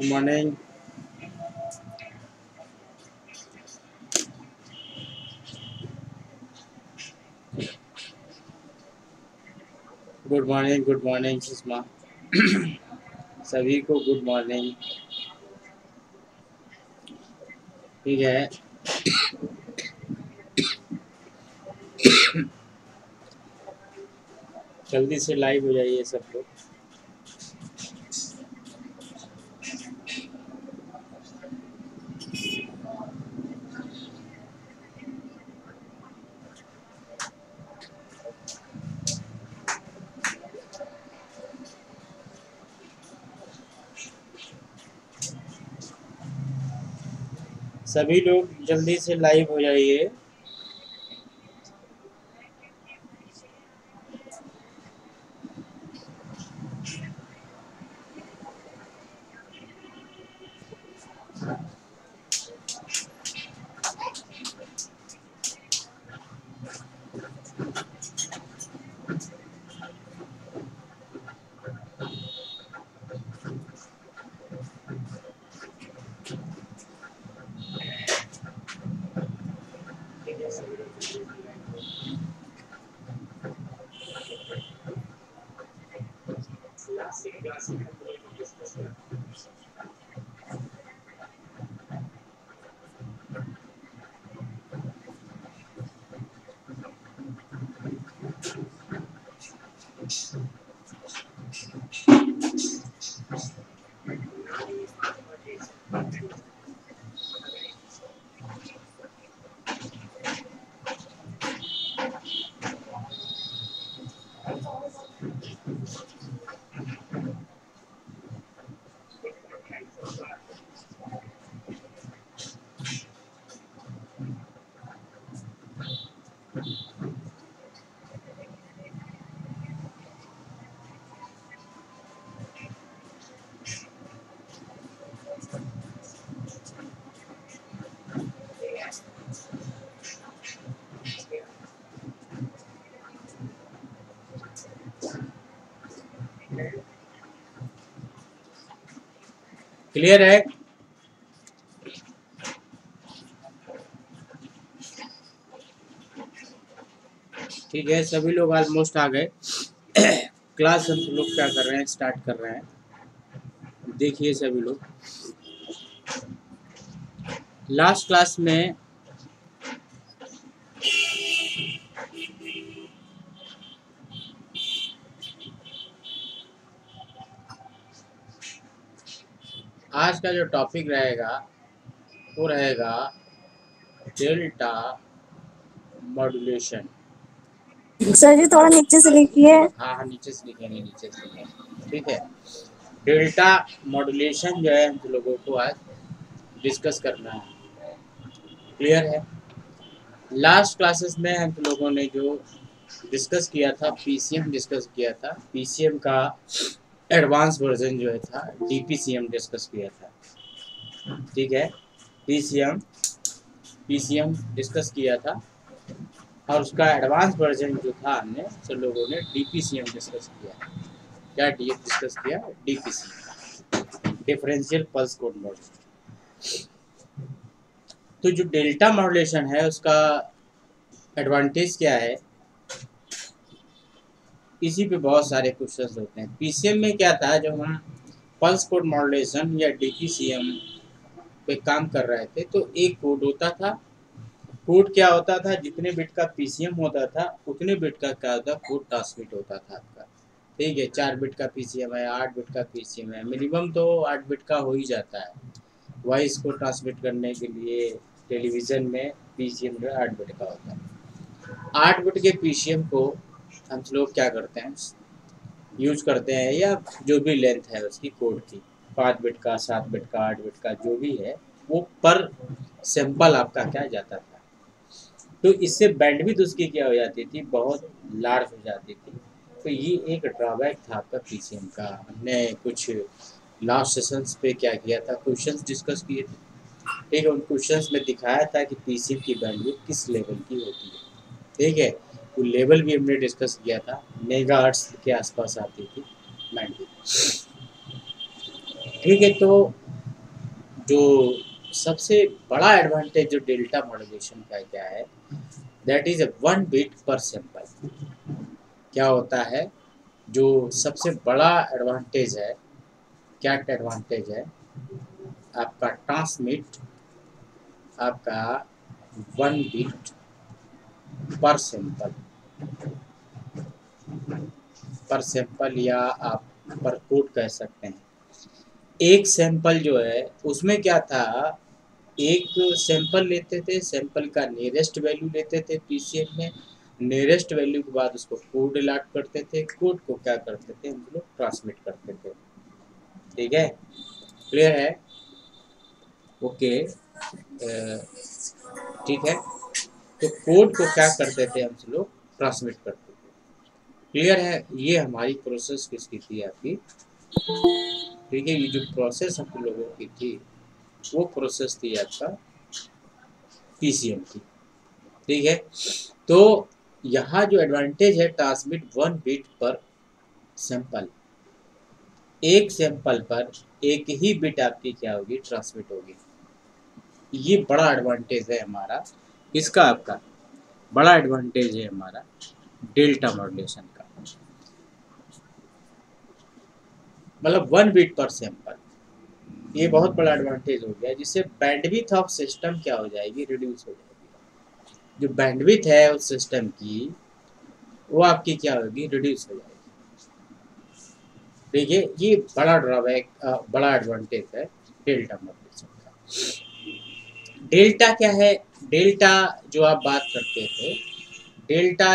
Morning. Good morning Sushma. सभी को good morning. ठीक है, जल्दी से लाइव हो जाइए सब लोग। सभी लोग जल्दी से लाइव हो जाइए। क्लियर है? ठीक है, सभी लोग ऑलमोस्ट आ गए। क्लास हम लोग क्या कर रहे हैं, स्टार्ट कर रहे हैं। देखिए सभी लोग, लास्ट क्लास में आज का जो टॉपिक रहेगा वो रहेगा डेल्टा मॉड्यूलेशन। सर जी थोड़ा नीचे से लिखिए। हाँ, नीचे से लिखेंगे, नीचे से लिखेंगे। ठीक है, डेल्टा मॉड्यूलेशन जो है हम लोगों को आज डिस्कस करना है। क्लियर है? लास्ट क्लासेस में हम लोगों ने जो डिस्कस किया था, पीसीएम डिस्कस किया था। पीसीएम का एडवांस वर्जन जो है था डीपीसीएम डिस्कस किया था। ठीक है, पीसीएम डिस्कस किया था और उसका एडवांस वर्जन जो था हमने सब लोगों ने डीपीसीएम डिस्कस किया। क्या डिस्कस किया? डीपीसीएम, डिफरेंशियल पल्स कोड मॉड्यूलेशन। तो जो डेल्टा मॉड्यूलेशन है उसका एडवांटेज क्या है, इसी पे बहुत सारे क्वेश्चंस होते हैं। पीसीएम में क्या था, जब हम पल्स कोड मॉड्यूलेशन या डीपीसीएम पे काम कर रहे थे तो एक कोड होता था। कोड क्या होता था, जितने बिट का पीसीएम होता था उतने बिट का क्या होता, कोड ट्रांसमिट होता था आपका। ठीक है, 4 बिट का पीसीएम है, 8 बिट का पीसीएम है, मिनिमम तो 8 बिट का हो ही जाता है। वॉइस को ट्रांसमिट करने के लिए टेलीविज़न में पीसीएम जो 8 बिट का होता है। 8 बिट के पीसीएम को हम लोग क्या करते हैं, यूज करते हैं, या जो भी लेंथ है उसकी कोड की, 5 बिट का, 7 बिट का, 8 बिट का जो भी है, वो पर सैंपल आपका क्या जाता था। तो इससे बैंडविड्थ उसकी क्या हो जाती थी, बहुत लार्ज हो जाती थी। तो ये एक ड्रॉबैक था आपका पीसीएम का। हमने कुछ लास्ट सेशंस पे क्या किया था, क्वेश्चंस डिस्कस किए थे। ठीक है, उन क्वेश्चंस में दिखाया था कि पीसीएम की बैंडविड्थ किस लेवल की होती है। ठीक है, वो लेवल भी हमने डिस्कस किया था, मेगाहर्ट्ज़ के आसपास आती थी बैंडविड्थ। ठीक है, तो जो सबसे बड़ा एडवांटेज जो डेल्टा मॉड्यूलेशन का क्या है, दैट इज 1 बिट पर सैंपल। क्या होता है, जो सबसे बड़ा एडवांटेज है, क्या एडवांटेज है आपका, ट्रांसमिट आपका 1 बिट पर सैंपल या आप पर कोड कह सकते हैं। एक सैंपल जो है उसमें क्या था, एक सैंपल लेते थे, सैंपल का नियरेस्ट वैल्यू लेते थे पीसीएम में, नियरेस्ट वैल्यू के बाद उसको कोड अलॉट करते थे, कोड को क्या करते थे हम लोग, ट्रांसमिट करते थे। ठीक है, क्लियर है, ओके, ठीक है। तो कोड को क्या करते थे हम लोग, ट्रांसमिट करते थे। क्लियर है, ये हमारी प्रोसेस किसकी थी, आपकी। ठीक है, ये जो प्रोसेस हम लोगों की थी वो प्रोसेस थी आपका पीसीएम की। ठीक है, तो यहाँ जो एडवांटेज है, ट्रांसमिट 1 बिट पर सैंपल, एक सैंपल पर एक ही बिट आपकी क्या होगी, ट्रांसमिट होगी। ये बड़ा एडवांटेज है हमारा, इसका आपका बड़ा एडवांटेज है हमारा डेल्टा मॉड्यूलेशन का, मतलब 1 बिट पर सैंपल। ये बहुत बड़ा एडवांटेज हो गया, जिससे बैंडविड्थ ऑफ सिस्टम क्या हो जाएगी, रिड्यूस हो जाएगी। जो बैंडविड्थ है उस सिस्टम की, वो आपकी क्या होगी, रिड्यूस हो जाएगी। देखिए, ये बड़ा ड्रॉबैक, बड़ा एडवांटेज है डेल्टा मॉड्यूलेशन का। डेल्टा क्या है, डेल्टा जो आप बात करते थे, डेल्टा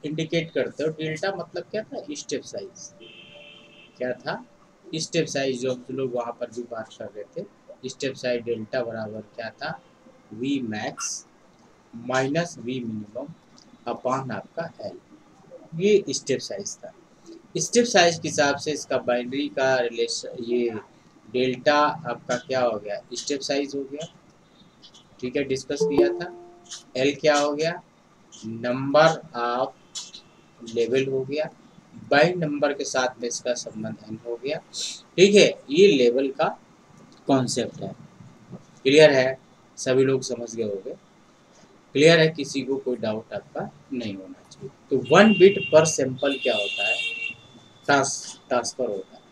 इंडिकेट करते हो, डेल्टा मतलब क्या था, स्टेप साइज। क्या था, स्टेप साइज, जो हम लोग वहाँ पर भी बात कर रहे थे, स्टेप साइज डेल्टा बराबर क्या था, V max minus V minimum upon आपका एल, ये स्टेप साइज था। स्टेप साइज के हिसाब से इसका बाइनरी का रिलेशन, ये डेल्टा आपका क्या हो गया, स्टेप साइज हो गया। ठीक है, डिस्कस किया था। एल क्या हो गया, नंबर ऑफ लेवल हो गया, बाई नंबर के साथ में इसका संबंध एन हो गया। ठीक है, ये लेवल का कॉन्सेप्ट है। क्लियर है, सभी लोग समझ गए होंगे। क्लियर है, किसी को कोई डाउट आपका नहीं होना चाहिए। तो 1 बिट पर सैंपल क्या होता है, ट्रांसफर होता है।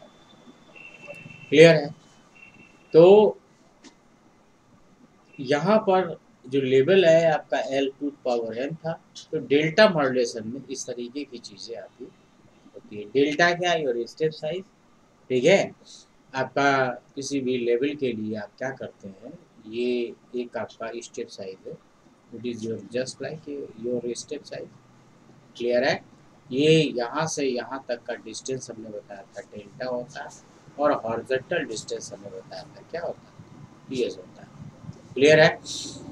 क्लियर है, तो यहाँ पर जो लेवल है आपका एल टू पावर एन था, तो डेल्टा मॉड्यूलेशन में इस तरीके की चीज़ें आती होती है। डेल्टा क्या है, और स्टेप साइज। ठीक है, आपका किसी भी लेवल के लिए आप क्या करते हैं, ये एक आपका स्टेप साइज है, it is your just like your step size. Clear है, ये यहाँ से यहाँ तक का डिस्टेंस हमने बताया था डेल्टा होता है, और हॉरिजॉन्टल डिस्टेंस हमने बताया था क्या होता है, पीएस होता है। क्लियर है,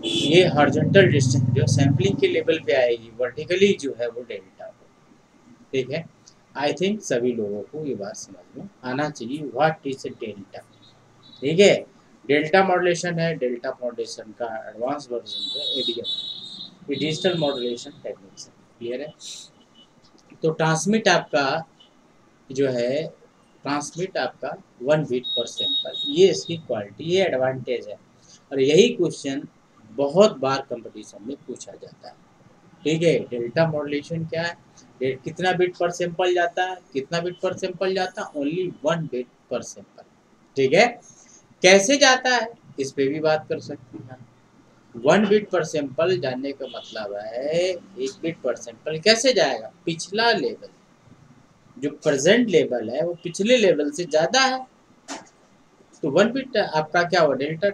ये हॉरिजॉन्टल डिस्टेंस जो सैम्पलिंग के लेवल पे आएगी, वर्टिकली जो है वो डेल्टा हो। ठीक है, आई थिंक सभी लोगों को ये बात समझ में आना चाहिए, व्हाट इज डेल्टा। ठीक है, डेल्टा मॉड्यूलेशन है, डेल्टा मॉड्यूलेशन का एडवांस वर्जन है एडीएम, ये डिजिटल मॉड्यूलेशन टेक्निक्स है। क्लियर है, तो ट्रांसमिट आपका जो है, ट्रांसमिट आपका 1 बिट पर सैंपल, ये इसकी क्वालिटी, ये एडवांटेज है। और यही क्वेश्चन बहुत बार कंपटीशन में पूछा जाता है। ठीक है, डेल्टा मॉड्यूलेशन क्या है, कितना बिट पर सैंपल जाता है, कितना बिट पर सैंपल जाता है, ओनली 1 बिट पर सैंपल। ठीक है, कैसे जाता है, इस पे भी बात कर सकते हैं। 1 बिट पर सैंपल जानने का मतलब है, 1 बिट पर सैंपल कैसे जाएगा, पिछला लेवल, जो प्रेजेंट लेवल है वो पिछले लेवल से ज़्यादा है, तो 1 बिट आपका क्या हुआ, डेल्टा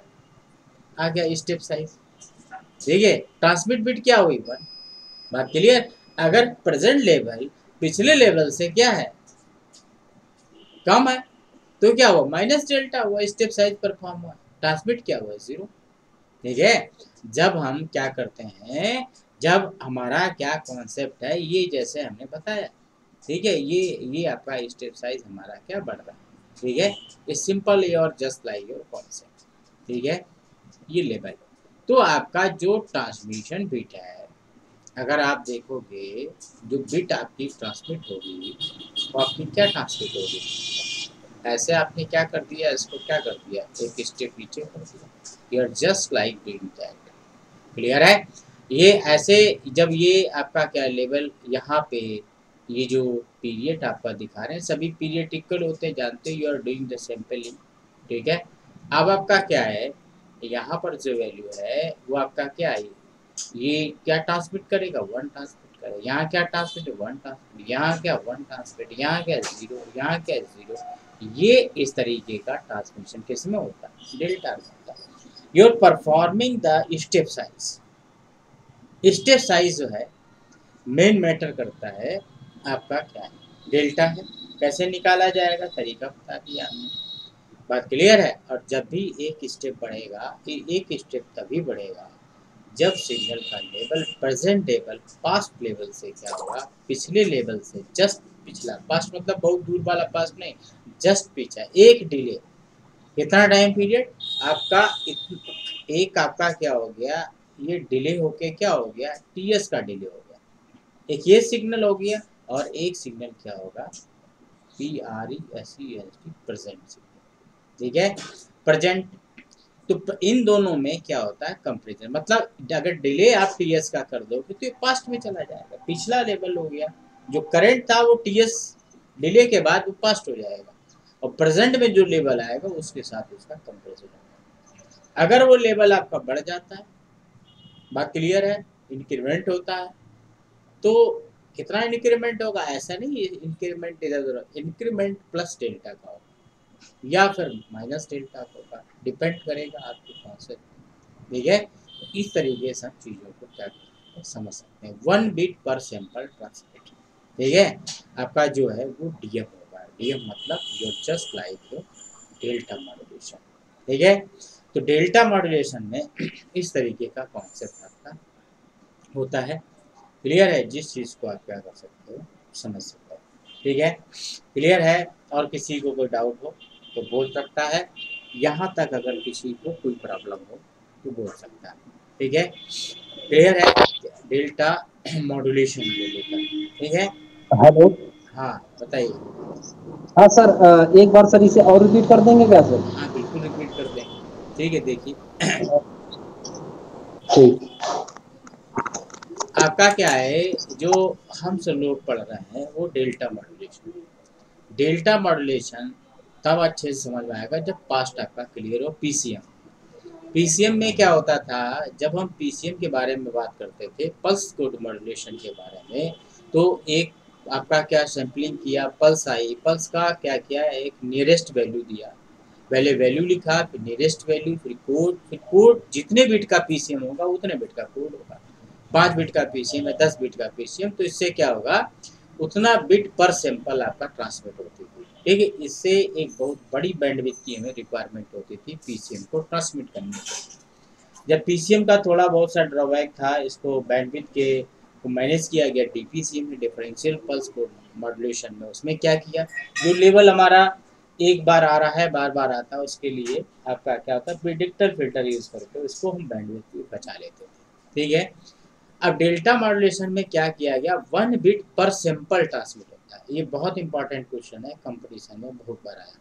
आ गया स्टेप साइज। ठीक है, ट्रांसमिट बिट क्या हुई, 1। बात क्लियर, अगर प्रेजेंट लेवल पिछले लेवल से क्या है, कम है, तो क्या हुआ, माइनस डेल्टा हुआ, स्टेप साइज परफॉर्म हुआ, ट्रांसमिट क्या हुआ, 0। ठीक है, जब हम क्या करते हैं, जब हमारा क्या कॉन्सेप्ट है, ये जैसे हमने बताया। ठीक है, ये आपका स्टेप साइज हमारा क्या बढ़ रहा है। ठीक है, ये सिंपल और जस्ट लाइक योर कॉन्सेप्ट। ठीक है, ये लेवल, तो आपका जो ट्रांसमिशन बिट है, अगर आप देखोगे जो बिट आपकी ट्रांसमिट होगी, वो आपकी क्या ट्रांसमिट होगी, ऐसे आपने क्या कर दिया, इसको क्या कर दिया, एक स्टेप नीचे कर दिया। You are just like doing that. Clear है? ये ऐसे जब ये आपका क्या लेवल यहाँ पे ये जो पीरियड आपका दिखा रहे हैं सभी पीरियड इक्वल होते हैं, जानते हो, you are doing the sampling. ठीक है, अब आपका क्या है, यहाँ पर जो वैल्यू है वो आपका क्या है, ये क्या ट्रांसमिट करेगा, वन ट्रांसमिट करेगा। यहाँ क्या ट्रांसमिट, वन ट्रांसमिट, यहाँ क्या वन ट्रांसमिट, यहाँ क्या जीरो, यहाँ क्या जीरो। ये इस तरीके का ट्रांसमिशन किसमें होता है, डेल्टा में होता है। You are performing the step size. Step size जो है मेन मैटर करता है आपका क्या है, डेल्टा है। कैसे निकाला जाएगा, तरीका बता दिया हमने, बात क्लियर है। और जब भी एक स्टेप बढ़ेगा, एक स्टेप तभी बढ़ेगा जब सिग्नल का level present level past level से क्या होगा, पिछले लेवल से जस्ट पिछला, पास्ट मतलब बहुत दूर वाला पास्ट नहीं, जस्ट पीछा, एक डिले। कितना टाइम पीरियड आपका, एक आपका क्या हो गया, ये डिले होके क्या हो गया, टीएस का डिले हो गया। एक ये सिग्नल हो गया और एक सिग्नल क्या होगा, PRESENT प्रेजेंट सिग्नल। ठीक है, प्रेजेंट। तो इन दोनों में क्या होता है, कंपेरिजन। मतलब अगर डिले आप टीएस का कर दोगे तो ये पास्ट में चला जाएगा, पिछला लेवल हो गया, जो करंट था वो टीएस डिले के बाद वो पास्ट हो जाएगा, और प्रेजेंट में जो लेवल आएगा उसके साथ उसका कंपेरिजन होगा। अगर वो लेवल आपका बढ़ जाता है, बात क्लियर है, इंक्रीमेंट होता है, तो कितना इंक्रीमेंट होगा, ऐसा नहीं इंक्रीमेंट इधर उधर, इंक्रीमेंट प्लस डेल्टा का होगा या फिर माइनस डेल्टा का होगा, डिपेंड करेगा आपके कॉन्सेप्ट। ठीक है, तो इस तरीके से हम चीज़ों को क्या समझ सकते हैं, 1 बिट पर सैंपल ट्रांसमिट। ठीक है, आपका जो है वो डीएम होगा, डीएम मतलब you just like delta modulation. ठीक है, तो डेल्टा मॉड्यूलेशन में इस तरीके का कॉन्सेप्ट आपका होता है। क्लियर है, जिस चीज़ को आप क्या कर सकते हो, समझ सकते हो। ठीक है, क्लियर है। और किसी को कोई डाउट हो तो बोल सकता है, यहाँ तक अगर किसी को कोई प्रॉब्लम हो तो बोल सकता है। ठीक है, क्लियर है डेल्टा मॉड्यूलेशन को लेकर। ठीक है, हेलो। हाँ बताइए। हाँ सर, एक बार सर इसे और रिपीट कर देंगे क्या सर? हाँ बिल्कुल रिपीट कर देंगे। ठीक है, देखिए ठीक। आपका क्या है, जो हम सब लोग पढ़ रहे हैं वो डेल्टा मॉड्यूलेशन। डेल्टा मॉड्यूलेशन तब अच्छे से समझ में आएगा जब पास्ट आपका क्लियर हो। पीसीएम में क्या होता था, जब हम पीसीएम के बारे में बात करते थे, पल्स कोड मॉड्यूलेशन के बारे में, तो एक आपका क्या सैम्पलिंग किया, पल्स आई, पल्स का क्या किया, एक नियरेस्ट वैल्यू दिया, पहले वैल्यू लिखा, फिर नियरेस्ट वैल्यू, फिर कोड जितने बिट का पीसीएम होगा उतने बिट का कोड होगा। 5 बिट का पीसीएम है, 10 बिट का पीसीएम, तो इससे क्या होगा, उतना बिट पर सैंपल आपका ट्रांसमिट होती थी। ठीक है, इससे एक बहुत बड़ी बैंडविड्थ की हमें रिक्वायरमेंट होती थी पीसीएम को ट्रांसमिट करने के। जब पीसीएम का थोड़ा बहुत सा ड्रॉबैक था, इसको बैंडविड्थ के को मैनेज किया गया डीपीसीएम में, डिफरेंशियल पल्स कोड मॉड्यूलेशन में। उसमें क्या किया, जो लेवल हमारा एक बार आ रहा है बार बार आता है, उसके लिए आपका क्या होता है, प्रिडिक्टर फिल्टर यूज करके उसको हम बैंडविड्थ बचा लेते थे। ठीक है, अब डेल्टा मॉड्यूलेशन में क्या किया गया, 1 बिट पर सैंपल ट्रांसमिट होता है। ये बहुत इंपॉर्टेंट क्वेश्चन है, कंपटीशन में बहुत बार आया।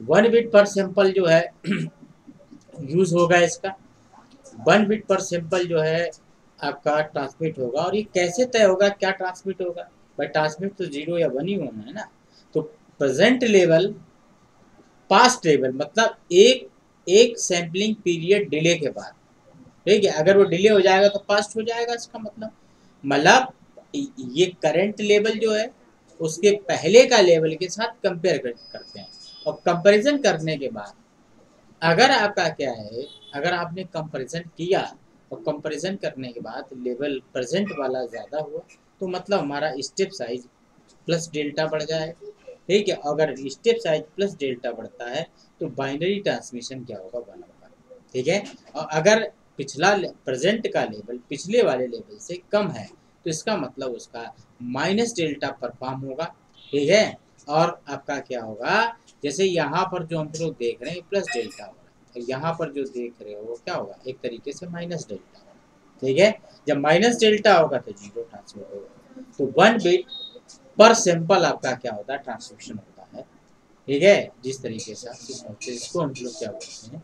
1 बिट पर सैंपल जो है यूज होगा इसका, 1 बिट पर सैंपल जो है आपका ट्रांसमिट होगा। और ये कैसे तय होगा क्या ट्रांसमिट होगा, भाई ट्रांसमिट तो 0 या 1 ही होना है ना। तो प्रेजेंट लेवल पास्ट लेवल मतलब एक एक सैम्पलिंग पीरियड डिले के बाद। ठीक है, अगर वो डिले हो जाएगा तो पास्ट हो जाएगा, इसका मतलब ये करंट लेवल जो है उसके पहले का लेवल के साथ कंपेयर करते हैं, और कंपैरिजन करने के बाद अगर आपका क्या है, अगर आपने कंपैरिजन किया और कंपैरिजन करने के बाद लेवल प्रेजेंट वाला ज़्यादा हुआ, तो मतलब हमारा स्टेप साइज प्लस डेल्टा बढ़ जाएगा। ठीक है, अगर स्टेप साइज प्लस डेल्टा बढ़ता है तो बाइनरी ट्रांसमिशन क्या होगा, 1 होगा। ठीक है, और अगर पिछला प्रेजेंट का लेवल पिछले वाले लेवल से कम है तो इसका मतलब उसका माइनस डेल्टा परफॉर्म होगा। ठीक है, और आपका क्या होगा, जैसे यहाँ पर जो हम लोग देख रहे हैं प्लस डेल्टा हो रहा है, यहाँ पर जो देख रहे हो वो क्या होगा, एक तरीके से माइनस डेल्टा होगा। ठीक है, जब माइनस डेल्टा होगा तो 0 ट्रांसमिट होगा। तो 1 बिट पर सैंपल आपका क्या होता है, ट्रांसमिशन होता है। ठीक है, जिस तरीके से आप समझते हैं इसको हम लोग क्या बोलते हैं,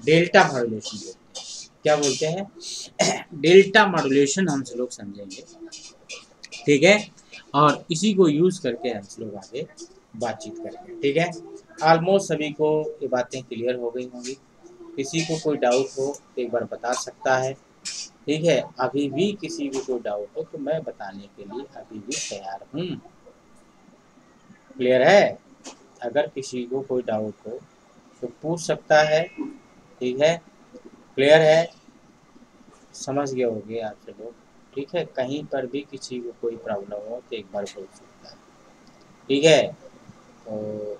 डेल्टा मॉड्यूलेशन बोलते हैं। क्या बोलते हैं? डेल्टा मॉड्यूलेशन हम लोग समझेंगे, ठीक है, और इसी को यूज़ करके हम लोग आगे बातचीत करेंगे, ठीक है। ऑलमोस्ट सभी को ये बातें क्लियर हो गई होंगी। किसी को कोई डाउट हो तो एक बार बता सकता है, ठीक है। अभी भी किसी को कोई डाउट हो तो मैं बताने के लिए अभी भी तैयार हूँ। क्लियर है? अगर किसी को कोई डाउट हो तो पूछ सकता है, ठीक है। क्लियर है? समझ गए होंगे आप सब लोग, ठीक है। कहीं पर भी किसी को कोई प्रॉब्लम हो तो एक बार पूछ सकता है, ठीक है। तो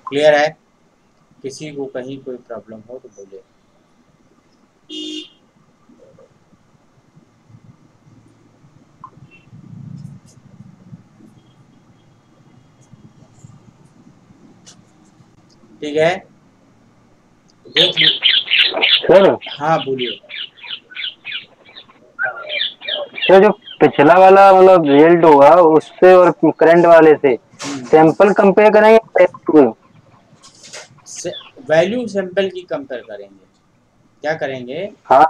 क्लियर है? किसी को कहीं कोई प्रॉब्लम हो तो बोले। ठीक है, देख सर हाँ बोलिए। सर जो पिछला वाला मतलब रिजल्ट होगा उससे और करंट वाले से सैंपल कंपेयर करेंगे। वैल्यू सैंपल की कंपेयर करेंगे। क्या करेंगे? हाँ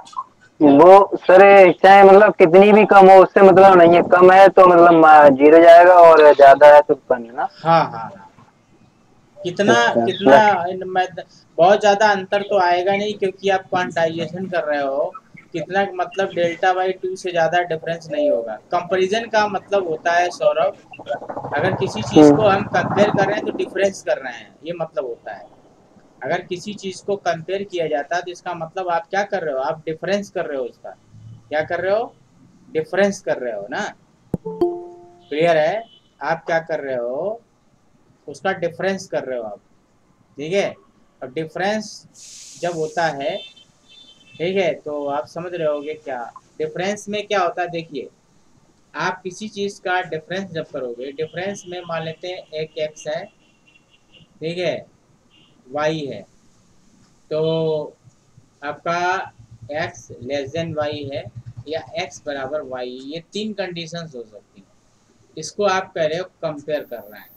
वो सर चाहे मतलब कितनी भी कम हो उससे मतलब नहीं है, कम है तो मतलब 0 जाएगा और ज्यादा है तो 1 है ना। हाँ हाँ हाँ, कितना अच्छा कितना बहुत ज़्यादा अंतर तो आएगा नहीं, क्योंकि आप क्वांटाइजेशन कर रहे हो। कितना मतलब डेल्टा बाई 2 से ज़्यादा डिफरेंस नहीं होगा। कंपैरिजन का मतलब होता है सौरभ, अगर किसी चीज़ को हम कंपेयर कर रहे हैं तो डिफरेंस कर रहे हैं, ये मतलब होता है। अगर किसी चीज़ को कंपेयर किया जाता है तो इसका मतलब आप क्या कर रहे हो, आप डिफरेंस कर रहे हो उसका। क्या कर रहे हो? डिफरेंस कर रहे हो ना। क्लियर है? आप क्या कर रहे हो, उसका डिफरेंस कर रहे हो आप, ठीक है। और डिफरेंस जब होता है, ठीक है, तो आप समझ रहे होगे क्या डिफरेंस में क्या होता है। देखिए, आप किसी चीज़ का डिफरेंस जब करोगे, डिफरेंस में मान लेते हैं एक एक्स है, ठीक है, वाई है, तो आपका एक्स लेस देन वाई है या एक्स बराबर वाई, ये 3 कंडीशंस हो सकती हैं। इसको आप कह रहे हो कंपेयर कर रहे हैं।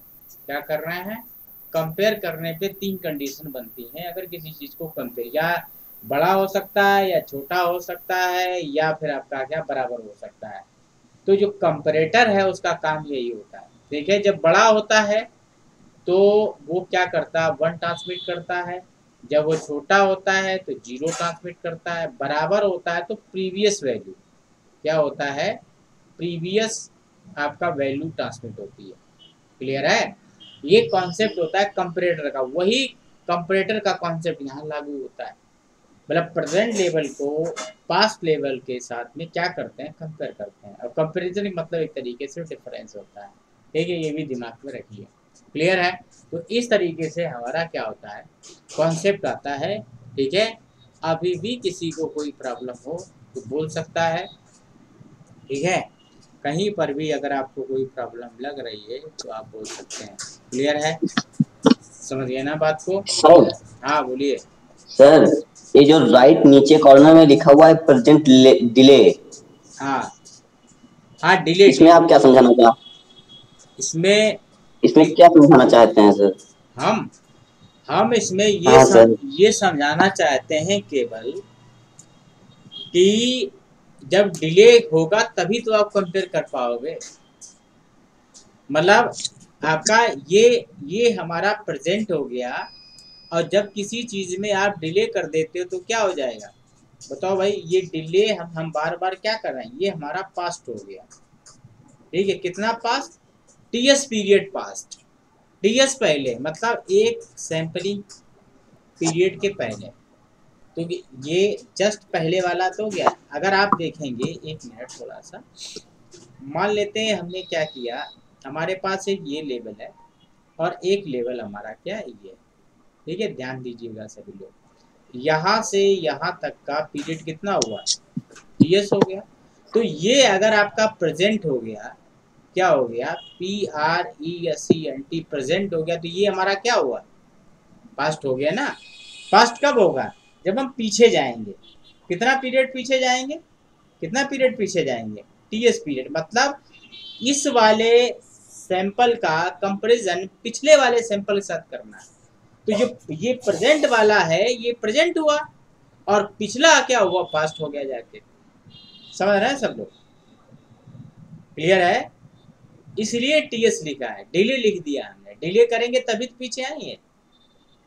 क्या कर रहे हैं? कंपेयर करने पे 3 कंडीशन बनती हैं। अगर किसी चीज़ को कंपेयर, या बड़ा हो सकता है या छोटा हो सकता है या फिर आपका क्या बराबर हो सकता है। तो जो कंपैरेटर है उसका काम यही होता है। देखिए, जब बड़ा होता है तो वो क्या करता है, 1 ट्रांसमिट करता है। जब वो छोटा होता है तो 0 ट्रांसमिट करता है। बराबर होता है तो प्रीवियस वैल्यू क्या होता है, प्रीवियस आपका वैल्यू ट्रांसमिट होती है। क्लियर है? ये कॉन्सेप्ट होता है कंपैरेटर का। वही कंपैरेटर का कॉन्सेप्ट यहाँ लागू होता है। मतलब प्रेजेंट लेवल को पास्ट लेवल के साथ में क्या करते हैं, कंपेयर करते हैं। और कंपैरिजन मतलब एक तरीके से डिफरेंस होता है, ठीक है। ये भी दिमाग में रखिए। क्लियर है? तो इस तरीके से हमारा क्या होता है, कॉन्सेप्ट आता है, ठीक है। अभी भी किसी को कोई प्रॉब्लम हो तो बोल सकता है, ठीक है। कहीं पर भी अगर आपको कोई प्रॉब्लम लग रही है तो आप बोल सकते हैं। क्लियर है? समझ गए ना बात को? सर हाँ बोलिए। सर ये जो राइट नीचे कॉर्नर में लिखा हुआ है प्रेजेंट डिले, हाँ हाँ, डिले इसमें आप क्या समझाना इसमें इसमें क्या समझाना चाहते हैं सर? हम इसमें हाँ सर। ये समझाना चाहते हैं केवल कि जब डिले होगा तभी तो आप कंपेयर कर पाओगे। मतलब आपका ये हमारा प्रेजेंट हो गया, और जब किसी चीज़ में आप डिले कर देते हो तो क्या हो जाएगा, बताओ भाई। ये डिले हम बार बार क्या कर रहे हैं, ये हमारा पास्ट हो गया, ठीक है। कितना past? TS period past. TS पहले मतलब एक सैम्पलिंग पीरियड के पहले, तो ये जस्ट पहले वाला तो हो गया। अगर आप देखेंगे, एक मिनट थोड़ा सा मान लेते हैं, हमने क्या किया, हमारे पास एक ये लेवल है और एक लेवल हमारा क्या है, ये, ठीक है। ध्यान दीजिएगा सभी लोग, यहाँ से यहाँ तक का पीरियड कितना हुआ, टीएस हो गया। तो ये अगर आपका प्रेजेंट हो गया, क्या हो गया, PRESENT प्रेजेंट हो गया, तो ये हमारा क्या हुआ, पास्ट हो गया ना। पास्ट कब होगा, जब हम पीछे जाएंगे। कितना पीरियड पीछे जाएंगे, कितना पीरियड पीछे जाएंगे, टीएस पीरियड। मतलब इस वाले सैंपल का कंपैरिजन पिछले वाले सैंपल के साथ करना है। तो जो ये प्रेजेंट वाला है ये प्रेजेंट हुआ और पिछला क्या हुआ, पास्ट हो गया जाके। समझ रहे हैं सब लोग? क्लियर है? इसलिए टीएस लिखा है, डिले लिख दिया हमने। डिले करेंगे तभी तो पीछे आएंगे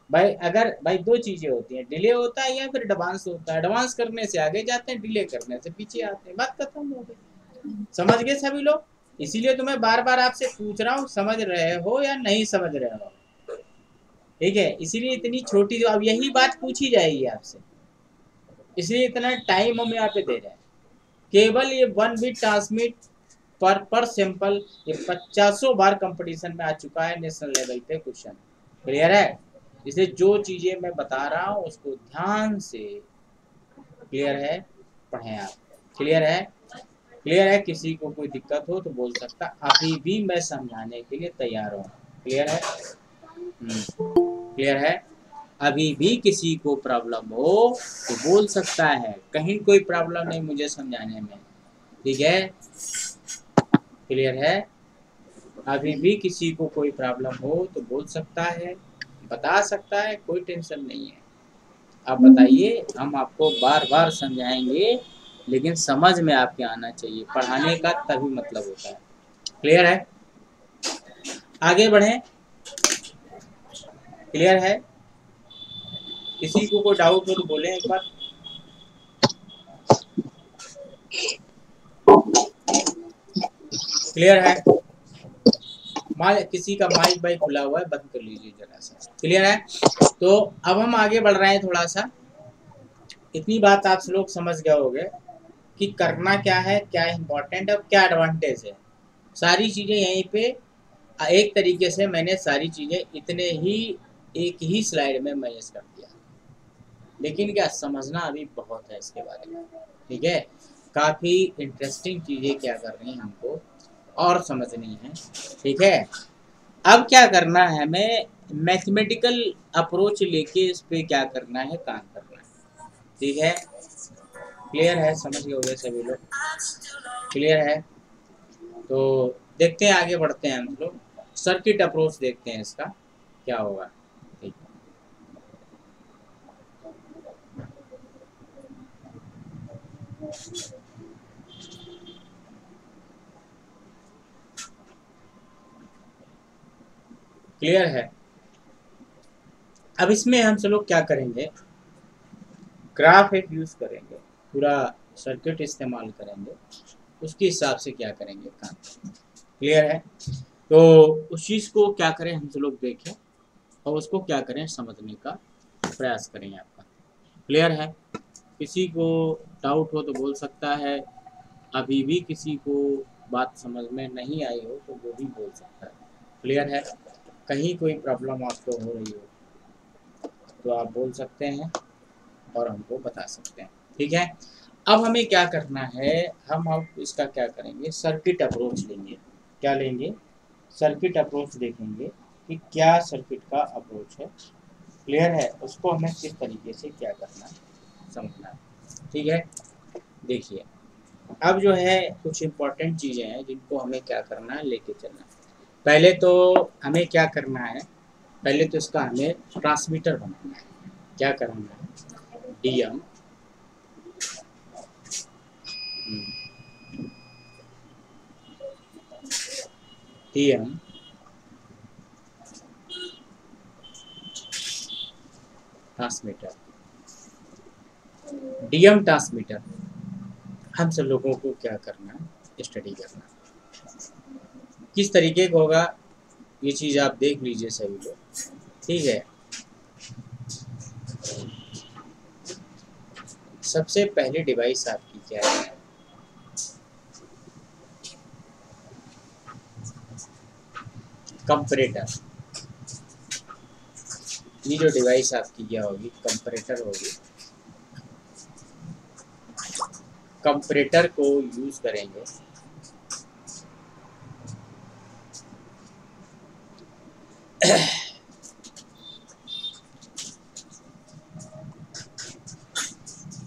भाई। अगर भाई दो चीजें होती हैं, डिले होता है या फिर एडवांस होता है। एडवांस करने से आगे जाते हैं, डिले करने से पीछे आते हैं, बात खत्म हो गई। समझ गए सभी लोग? इसीलिए तो मैं बार बार आपसे पूछ रहा हूँ, समझ रहे हो या नहीं समझ रहे हो? ठीक है, इसीलिए इतनी छोटी, अब यही बात पूछी जाएगी आपसे, इसलिए इतना टाइम हम यहाँ पे दे रहे हैं। केवल ये 1 बिट ट्रांसमिट पर सैंपल ये 50 बार कंपटीशन में आ चुका है नेशनल लेवल पे क्वेश्चन। क्लियर है? इसलिए जो चीजें मैं बता रहा हूँ उसको ध्यान से, क्लियर है, पढ़ें आप। क्लियर है? क्लियर है? किसी को कोई दिक्कत हो तो बोल सकता, अभी भी मैं समझाने के लिए तैयार हूँ। क्लियर है? क्लियर है? अभी भी किसी को प्रॉब्लम हो तो बोल सकता है, कहीं कोई प्रॉब्लम नहीं मुझे समझाने में। ठीक है? क्लियर है? अभी भी किसी को कोई प्रॉब्लम हो तो बोल सकता है, बता सकता है, कोई टेंशन नहीं है। आप बताइए, हम आपको बार बार समझाएंगे, लेकिन समझ में आपके आना चाहिए। पढ़ाने का तभी मतलब होता है। क्लियर है? आगे बढ़ें। क्लियर है? किसी को कोई डाउट हो तो बोले एक बार। क्लियर है? किसी का माइक बाइक खुला हुआ है, बंद कर लीजिए जरा सा। क्लियर है? तो अब हम आगे बढ़ रहे हैं थोड़ा सा। इतनी बात आप लोग समझ गए होंगे कि करना क्या है, क्या इम्पोर्टेंट है, क्या एडवांटेज है। सारी चीज़ें यहीं पे एक तरीके से मैंने सारी चीज़ें इतने ही एक ही स्लाइड में मैनेज कर दिया, लेकिन क्या समझना अभी बहुत है इसके बारे में। ठीक है? काफ़ी इंटरेस्टिंग चीज़ें क्या करनी है हमको और समझनी है। ठीक है? अब क्या करना है, हमें मैथमेटिकल अप्रोच लेके इस पे क्या करना है, काम करना है। ठीक है? क्लियर है? समझ गए होंगे सभी लोग? क्लियर है? तो देखते हैं, आगे बढ़ते हैं हम लोग। सर्किट अप्रोच देखते हैं इसका क्या होगा। ठीक, क्लियर है? अब इसमें हम सब लोग क्या करेंगे, ग्राफ एक यूज करेंगे, पूरा सर्किट इस्तेमाल करेंगे, उसके हिसाब से क्या करेंगे काम। क्लियर है? तो उस चीज़ को क्या करें हम सब लोग देखें और उसको क्या करें समझने का प्रयास करें आपका। क्लियर है? किसी को डाउट हो तो बोल सकता है, अभी भी किसी को बात समझ में नहीं आई हो तो वो भी बोल सकता है। क्लियर है? कहीं कोई प्रॉब्लम आपको हो रही हो तो आप बोल सकते हैं और हमको बता सकते हैं। ठीक है? अब हमें क्या करना है, हम अब इसका क्या करेंगे, सर्किट अप्रोच लेंगे। क्या लेंगे? सर्किट अप्रोच देखेंगे कि क्या सर्किट का अप्रोच है। क्लियर है? उसको हमें किस तरीके से क्या करना है, समझना है। ठीक है? देखिए, अब जो है कुछ इम्पोर्टेंट चीज़ें हैं जिनको हमें क्या करना है, लेके चलना है। पहले तो हमें क्या करना है, पहले तो इसका हमें ट्रांसमीटर बनाना है। क्या करना है, DM DM transmitter, DM transmitter हम सब लोगों को क्या करना है, स्टडी करना है। किस तरीके का होगा ये चीज़ आप देख लीजिए सभी लोग। ठीक है? सबसे पहले डिवाइस आपकी क्या है, कंपैरेटर। ये जो डिवाइस आपकी क्या होगी, कंपैरेटर होगी। कंपैरेटर को यूज करेंगे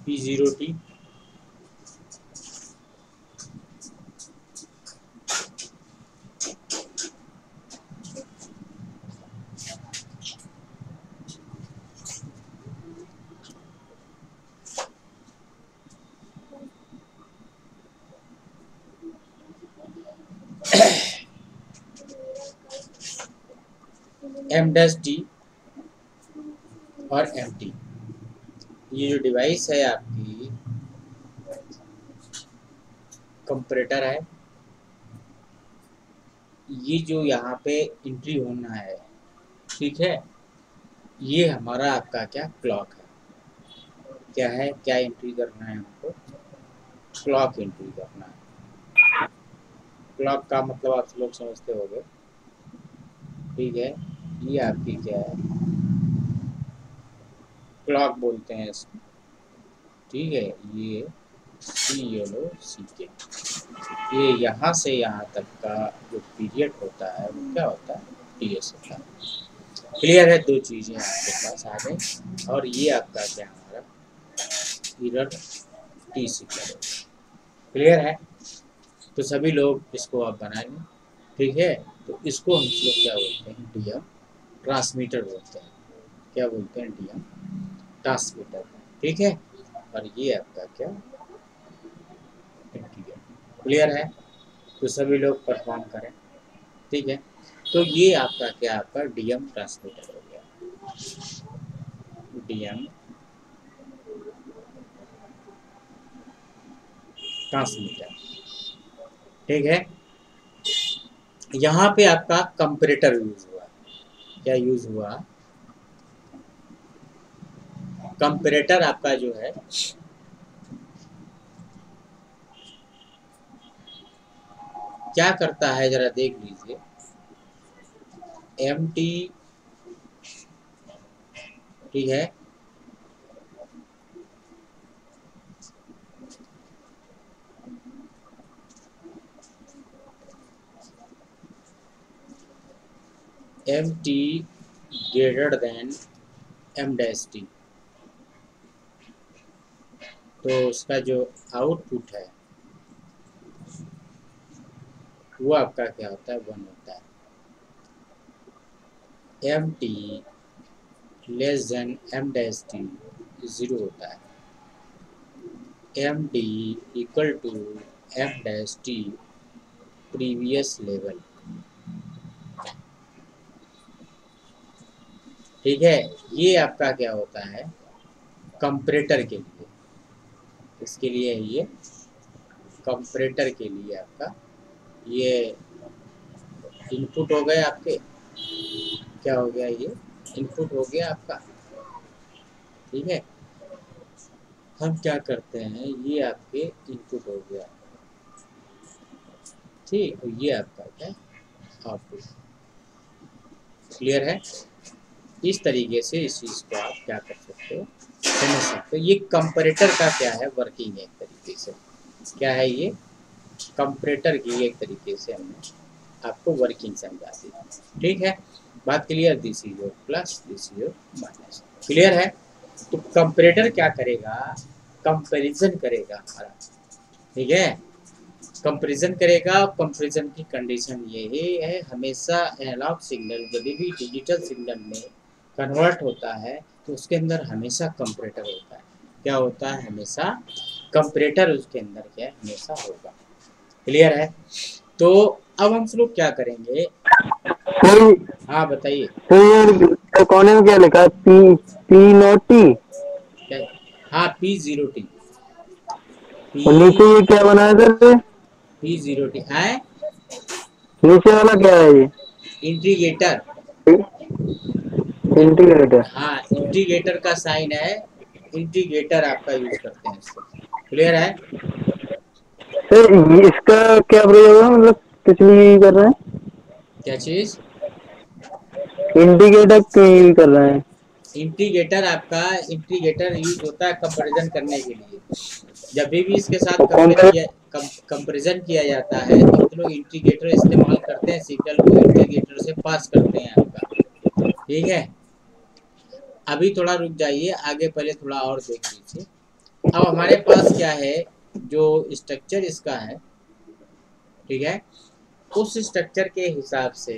P0T M-D और MT। ये जो डिवाइस है आपकी कंपैरेटर है, ये जो यहाँ पे एंट्री होना है, ठीक है, ये हमारा आपका क्या क्लॉक है। क्या है, क्या एंट्री करना है हमको, क्लॉक एंट्री करना है। क्लॉक का मतलब आप लोग समझते होंगे, ठीक है। ये आपकी क्या है, क्लॉक बोलते हैं इसको, ठीक है। ये CLOCK, ये यहाँ से यहाँ तक का जो पीरियड होता है वो क्या होता है, TS होता है। क्लियर है, दो चीज़ें आपके पास आ गई। और ये आपका क्या हमारा एरर TC क्लियर है। तो सभी लोग इसको आप बनाएंगे, ठीक है। तो इसको हम लोग क्या बोलते हैं, DM ट्रांसमीटर बोलते हैं। क्या बोलते हैं, DM ट्रांसमीटर, ठीक है। और ये आपका क्या इंटीग्रेटर, क्लियर है। तो सभी लोग परफॉर्म करें, ठीक है। तो ये आपका क्या, आपका DM ट्रांसमीटर हो गया, DM ट्रांसमीटर, ठीक है। यहाँ पे आपका कंपैरेटर यूज हुआ, क्या यूज हुआ, कंपैरेटर आपका जो है क्या करता है, जरा देख लीजिए। MT, ठीक है, MT ग्रेटर देन M-D, तो उसका जो आउटपुट है वो आपका क्या होता है, 1 होता है। MT लेस देन M-D 0 होता है। MD equal to M-D previous level, ठीक है। ये आपका क्या होता है, कंपैरेटर के लिए, इसके लिए ये कंपैरेटर के लिए आपका ये इनपुट हो गए आपके, क्या हो गया, ये इनपुट हो गया आपका, ठीक है। हम क्या करते हैं, ये आपके इनपुट हो गया, ठीक। तो ये आपका क्या आउटपुट, क्लियर है। इस तरीके से इस चीज़ को आप क्या कर सकते हो, समझ सकते हो। ये कंपैरेटर का क्या है, वर्किंग है एक तरीके से, क्या है ये कंपैरेटर की एक तरीके से हमने आपको वर्किंग समझा दी, ठीक है। बात clear, this is your plus, this is your minus, clear है। तो कंपैरेटर क्या करेगा, कंपैरिजन करेगा हमारा, ठीक है, कंपैरिजन करेगा। कंपैरिजन की कंडीशन ये है, हमेशा एनालॉग सिग्नल जब भी डिजिटल सिग्नल में कन्वर्ट होता है तो उसके अंदर हमेशा कंपैरेटर होता है। क्या होता है, हमेशा कंपैरेटर उसके अंदर क्या है, हमेशा होगा, क्लियर है। तो अब हम लोग क्या करेंगे, हाँ बताइए। तो कोने में क्या लिखा है, P0T, हाँ P0T, और नीचे ये क्या बना है सर, P0T है, नीचे वाला क्या है ये, इंटीग्रेटर, इंटीग्रेटर। हाँ इंटीग्रेटर का साइन है, इंटीग्रेटर आपका यूज करते हैं इसको, क्लियर है। सर इसका क्या प्रयोग है, मतलब कुछ भी कर रहे हैं, क्या चीज, इंडिकेटर क्यों कर रहे हैं, इंटीग्रेटर आपका, इंटीग्रेटर यूज होता है कंपैरिजन करने के लिए। जब भी इसके साथ कंपैरिजन किया जाता है तो हम लोग इंटीग्रेटर इस्तेमाल करते हैं, सिग्नल को इंटीग्रेटर से पास करते हैं आपका, ठीक है। अभी थोड़ा रुक जाइए, आगे पहले थोड़ा और देख लीजिए। अब हमारे पास क्या है, जो स्ट्रक्चर इसका है, ठीक है, उस स्ट्रक्चर के हिसाब से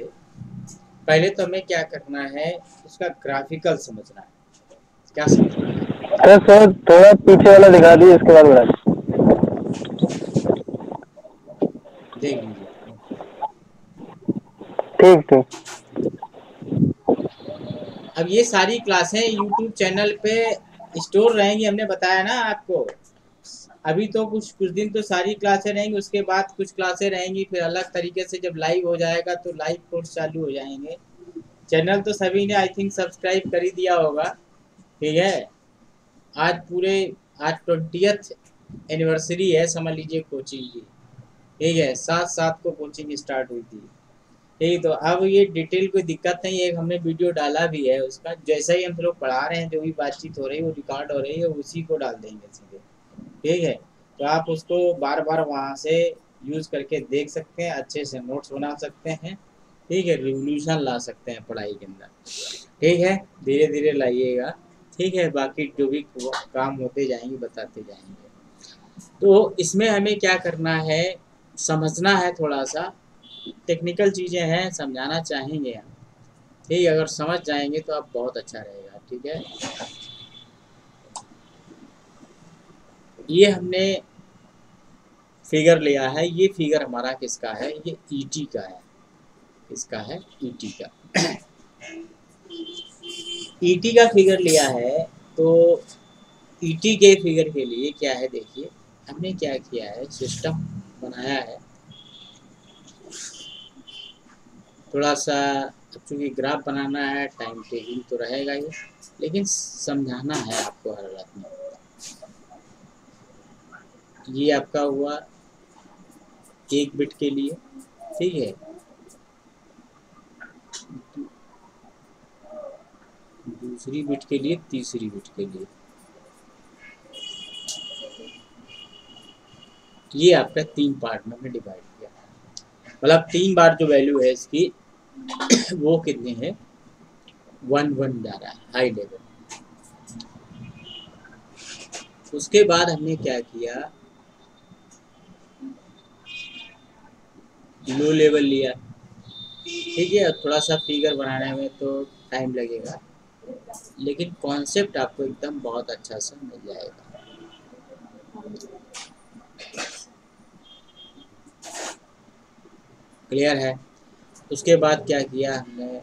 पहले तो हमें क्या करना है, उसका ग्राफिकल समझना है। क्या समझना है, सर थोड़ा पीछे वाला दिखा दिए, इसके बाद बड़ा देख लीजिए, ठीक ठीक। अब ये सारी क्लासें यूट्यूब चैनल पे स्टोर रहेंगी, हमने बताया ना आपको। अभी तो कुछ कुछ दिन तो सारी क्लासें रहेंगी, उसके बाद कुछ क्लासें रहेंगी फिर अलग तरीके से। जब लाइव हो जाएगा तो लाइव कोर्स चालू हो जाएंगे। चैनल तो सभी ने आई थिंक सब्सक्राइब कर ही दिया होगा, ठीक है। आज पूरे आज 20th एनिवर्सरी है समझ लीजिए कोचिंग की, ठीक है। 7/7 को कोचिंग स्टार्ट हुई थी, ठीक। तो अब ये डिटेल कोई दिक्कत नहीं है, हमने वीडियो डाला भी है उसका। जैसा ही हम लोग पढ़ा रहे हैं, जो भी बातचीत हो रही है वो रिकॉर्ड हो रही है, उसी को डाल देंगे सीधे, ठीक है। तो आप उसको बार बार वहाँ से यूज़ करके देख सकते हैं, अच्छे से नोट्स बना सकते हैं, ठीक है। रिवोल्यूशन ला सकते हैं पढ़ाई के अंदर, ठीक है। धीरे धीरे लाइएगा, ठीक है। बाकी जो भी काम होते जाएंगे बताते जाएंगे। तो इसमें हमें क्या करना है, समझना है, थोड़ा सा टेक्निकल चीज़ें हैं, समझाना चाहेंगे हम, ठीक है। अगर समझ जाएंगे तो आप बहुत अच्छा रहेगा, ठीक है। ये हमने फिगर लिया है, ये फिगर हमारा किसका है, ये ईटी का है। किसका है, ईटी का। ईटी का फिगर लिया है। तो ईटी के फिगर के लिए क्या है, देखिए हमने क्या किया है, सिस्टम बनाया है थोड़ा सा। चूँकि ग्राफ बनाना है, टाइम टेकिंग तो रहेगा ही, लेकिन समझाना है आपको हर हालत में। ये आपका हुआ 1 बिट के लिए, ठीक है। दूसरी बिट के लिए, तीसरी बिट के लिए, ये आपका 3 पार्ट में हमने डिवाइड किया, मतलब 3 बार जो वैल्यू है इसकी वो कितनी है, 1 1 जा रहा है हाई लेवल। उसके बाद हमने क्या किया, लो लेवल लिया, ठीक है। थोड़ा सा फिगर बनाने में तो टाइम लगेगा, लेकिन कॉन्सेप्ट आपको एकदम बहुत अच्छा सा मिल जाएगा। क्लियर है। उसके बाद क्या किया हमने,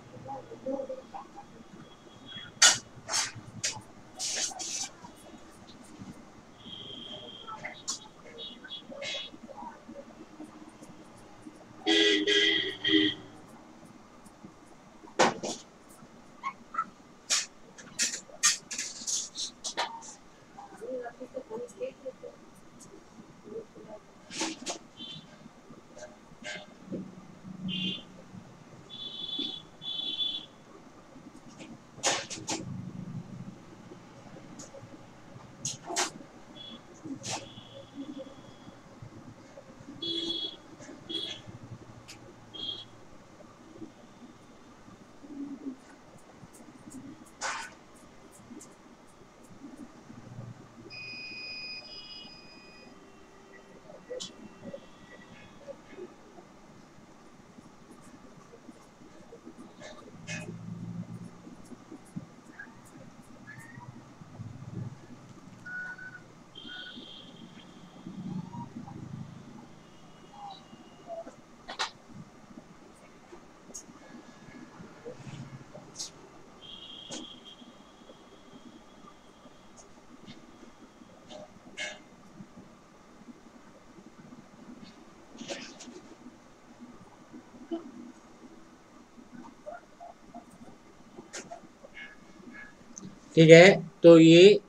ठीक है। तो ये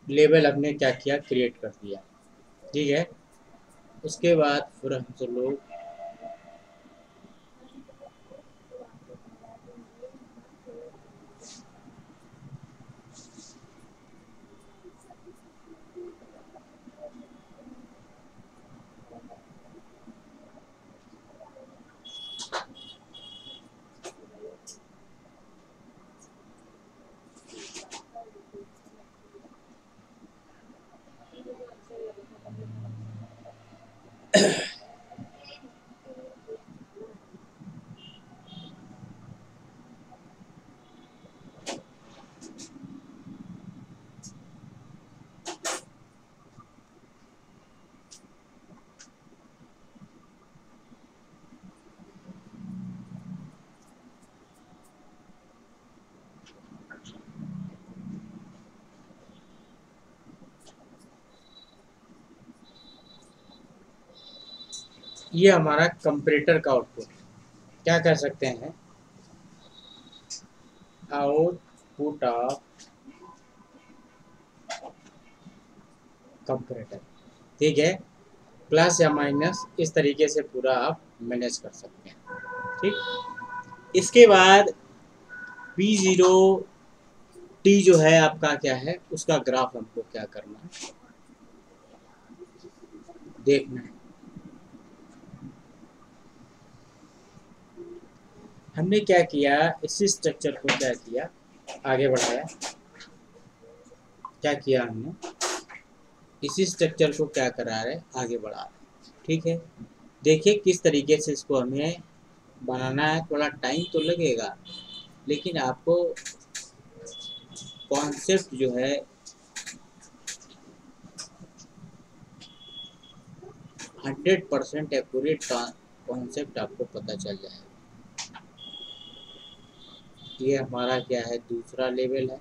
लेवल हमने क्या किया, क्रिएट कर दिया, ठीक है। उसके बाद फिर हम सब लोग ये हमारा कंपैरेटर का आउटपुट। क्या कर सकते हैं, आउटपुट ऑफ कंपैरेटर, ठीक है, प्लस या माइनस, इस तरीके से पूरा आप मैनेज कर सकते हैं। ठीक, इसके बाद P0T जो है आपका क्या है, उसका ग्राफ हमको क्या करना है, देखना है। हमने क्या किया, इसी स्ट्रक्चर को क्या किया, आगे बढ़ाया। क्या किया हमने, इसी स्ट्रक्चर को क्या करा रहे, आगे बढ़ा रहे। ठीक है, देखिए किस तरीके से इसको हमें बनाना है। थोड़ा टाइम तो लगेगा, लेकिन आपको कॉन्सेप्ट जो है 100% एक्यूरेट कॉन्सेप्ट आपको पता चल जाएगा। ये हमारा क्या है, दूसरा लेवल है।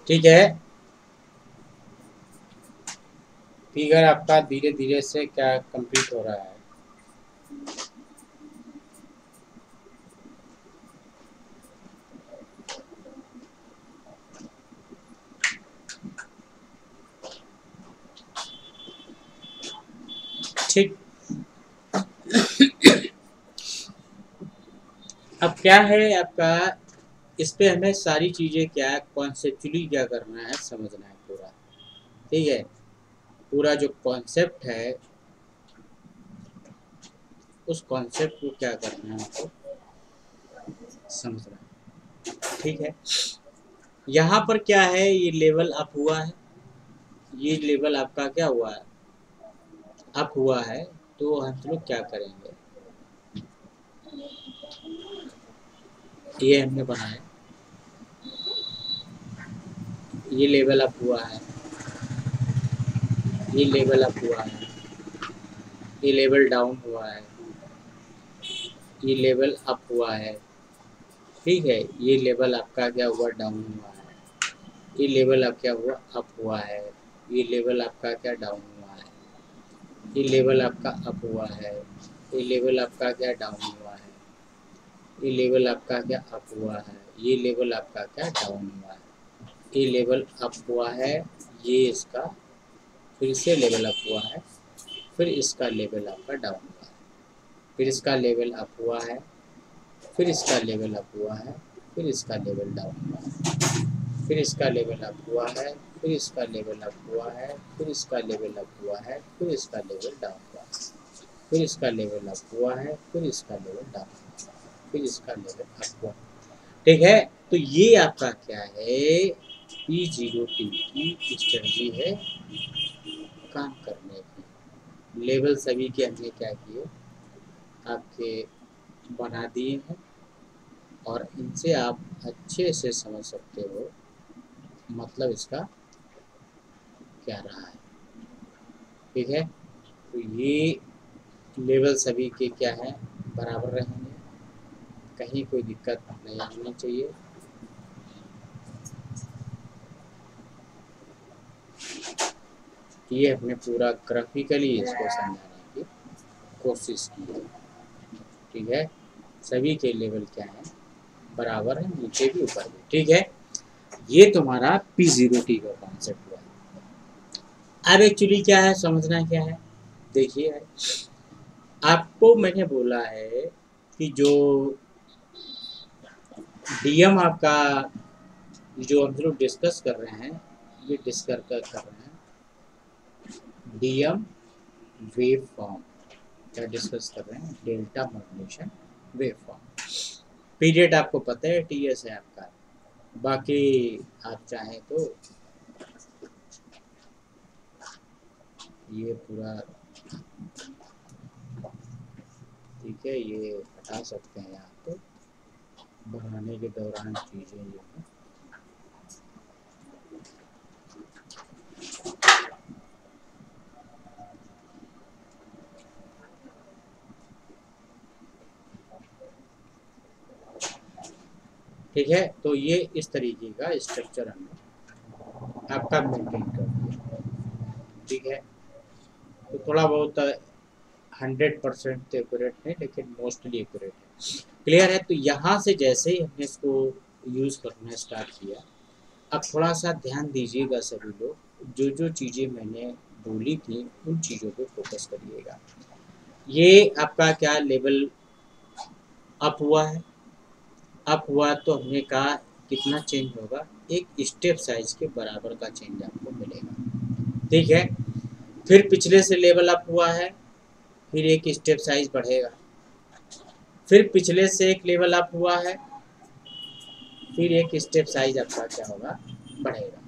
ठीक है, फिगर आपका धीरे धीरे से क्या कंप्लीट हो रहा है। ठीक, अब क्या है आपका, इस पे हमें सारी चीज़ें क्या है, कॉन्सेप्चुअली क्या करना है, समझना है पूरा। ठीक है, पूरा जो कॉन्सेप्ट है, उस कॉन्सेप्ट को क्या करना है, आपको समझना है। ठीक है, यहाँ पर क्या है, ये लेवल अप हुआ है, ये लेवल आपका क्या हुआ है, अप हुआ है। तो हम लोग क्या करेंगे, ये हमने बनाया, ये लेवल अप हुआ है, ये लेवल अप हुआ है, ये लेवल डाउन हुआ है, ये लेवल अप हुआ है। ठीक है, ये लेवल आपका क्या हुआ, डाउन हुआ है, ये लेवल आप क्या हुआ, अप हुआ है, ये लेवल आपका क्या डाउन हुआ है, ये लेवल आपका अप हुआ है, ये लेवल आपका क्या डाउन हुआ है, ये लेवल आपका क्या अप हुआ है, ये लेवल आपका क्या डाउन हुआ है, ये लेवल अप हुआ है, ये इसका फिर से लेवल अप हुआ है, फिर इसका लेवल आपका डाउन हुआ है, फिर इसका लेवल अप हुआ है, फिर इसका लेवल अप हुआ है, फिर इसका लेवल डाउन हुआ है। फिर इसका लेवल अप हुआ है, फिर इसका लेवल अप हुआ है, फिर इसका लेवल अप हुआ है, फिर इसका लेवल डाउन हुआ है, फिर इसका लेवल अप हुआ है, फिर इसका लेवल डाउन हुआ है, फिर इसका लेवल अप हुआ। ठीक है, तो ये आपका क्या है, P0T की स्ट्रेटजी है काम करने की। लेवल सभी के हमने क्या किए, आपके बना दिए हैं और इनसे आप अच्छे से समझ सकते हो मतलब इसका क्या रहा है। ठीक है, तो ये लेवल सभी के क्या है, बराबर रहेंगे, कहीं कोई दिक्कत नहीं आनी चाहिए। ये अपने पूरा ग्राफिकली इसको समझाने की कोशिश की है। ठीक है, सभी के लेवल क्या है, बराबर है, नीचे भी ऊपर भी। ठीक है, ये तुम्हारा P0T का कॉन्सेप्ट हुआ। अब एक्चुअली क्या है, समझना क्या है, देखिए आपको मैंने बोला है कि जो DM आपका जो हम लोग डिस्कस कर रहे हैं, ये डिस्कस कर रहे हैं DM वेव फॉर्म, क्या डिस्कस कर रहे हैं, delta modulation wave form. Period आपको पता है TS है आपका, बाकी आप चाहें तो ये पूरा ठीक है, ये हटा सकते हैं यहाँ पे बनाने के दौरान चीज़ें ये हैं। ठीक है, तो ये इस तरीके का स्ट्रक्चर हमने आपका मेंटेन कर दिया। ठीक है, तो थोड़ा बहुत 100% एक्यूरेट नहीं, लेकिन मोस्टली एक्यूरेट है। क्लियर है, तो यहाँ से जैसे ही हमने इसको यूज़ करना स्टार्ट किया, अब थोड़ा सा ध्यान दीजिएगा सभी लोग, जो जो चीज़ें मैंने बोली थी उन चीज़ों पे फोकस करिएगा। ये आपका क्या लेवल अप हुआ है, अप हुआ तो हमने कहा कितना चेंज होगा, एक स्टेप साइज के बराबर का चेंज आपको मिलेगा। ठीक है, फिर पिछले से लेवल अप हुआ है, फिर एक स्टेप साइज बढ़ेगा, फिर पिछले से एक लेवल अप हुआ है, फिर एक स्टेप साइज आपका क्या होगा, बढ़ेगा।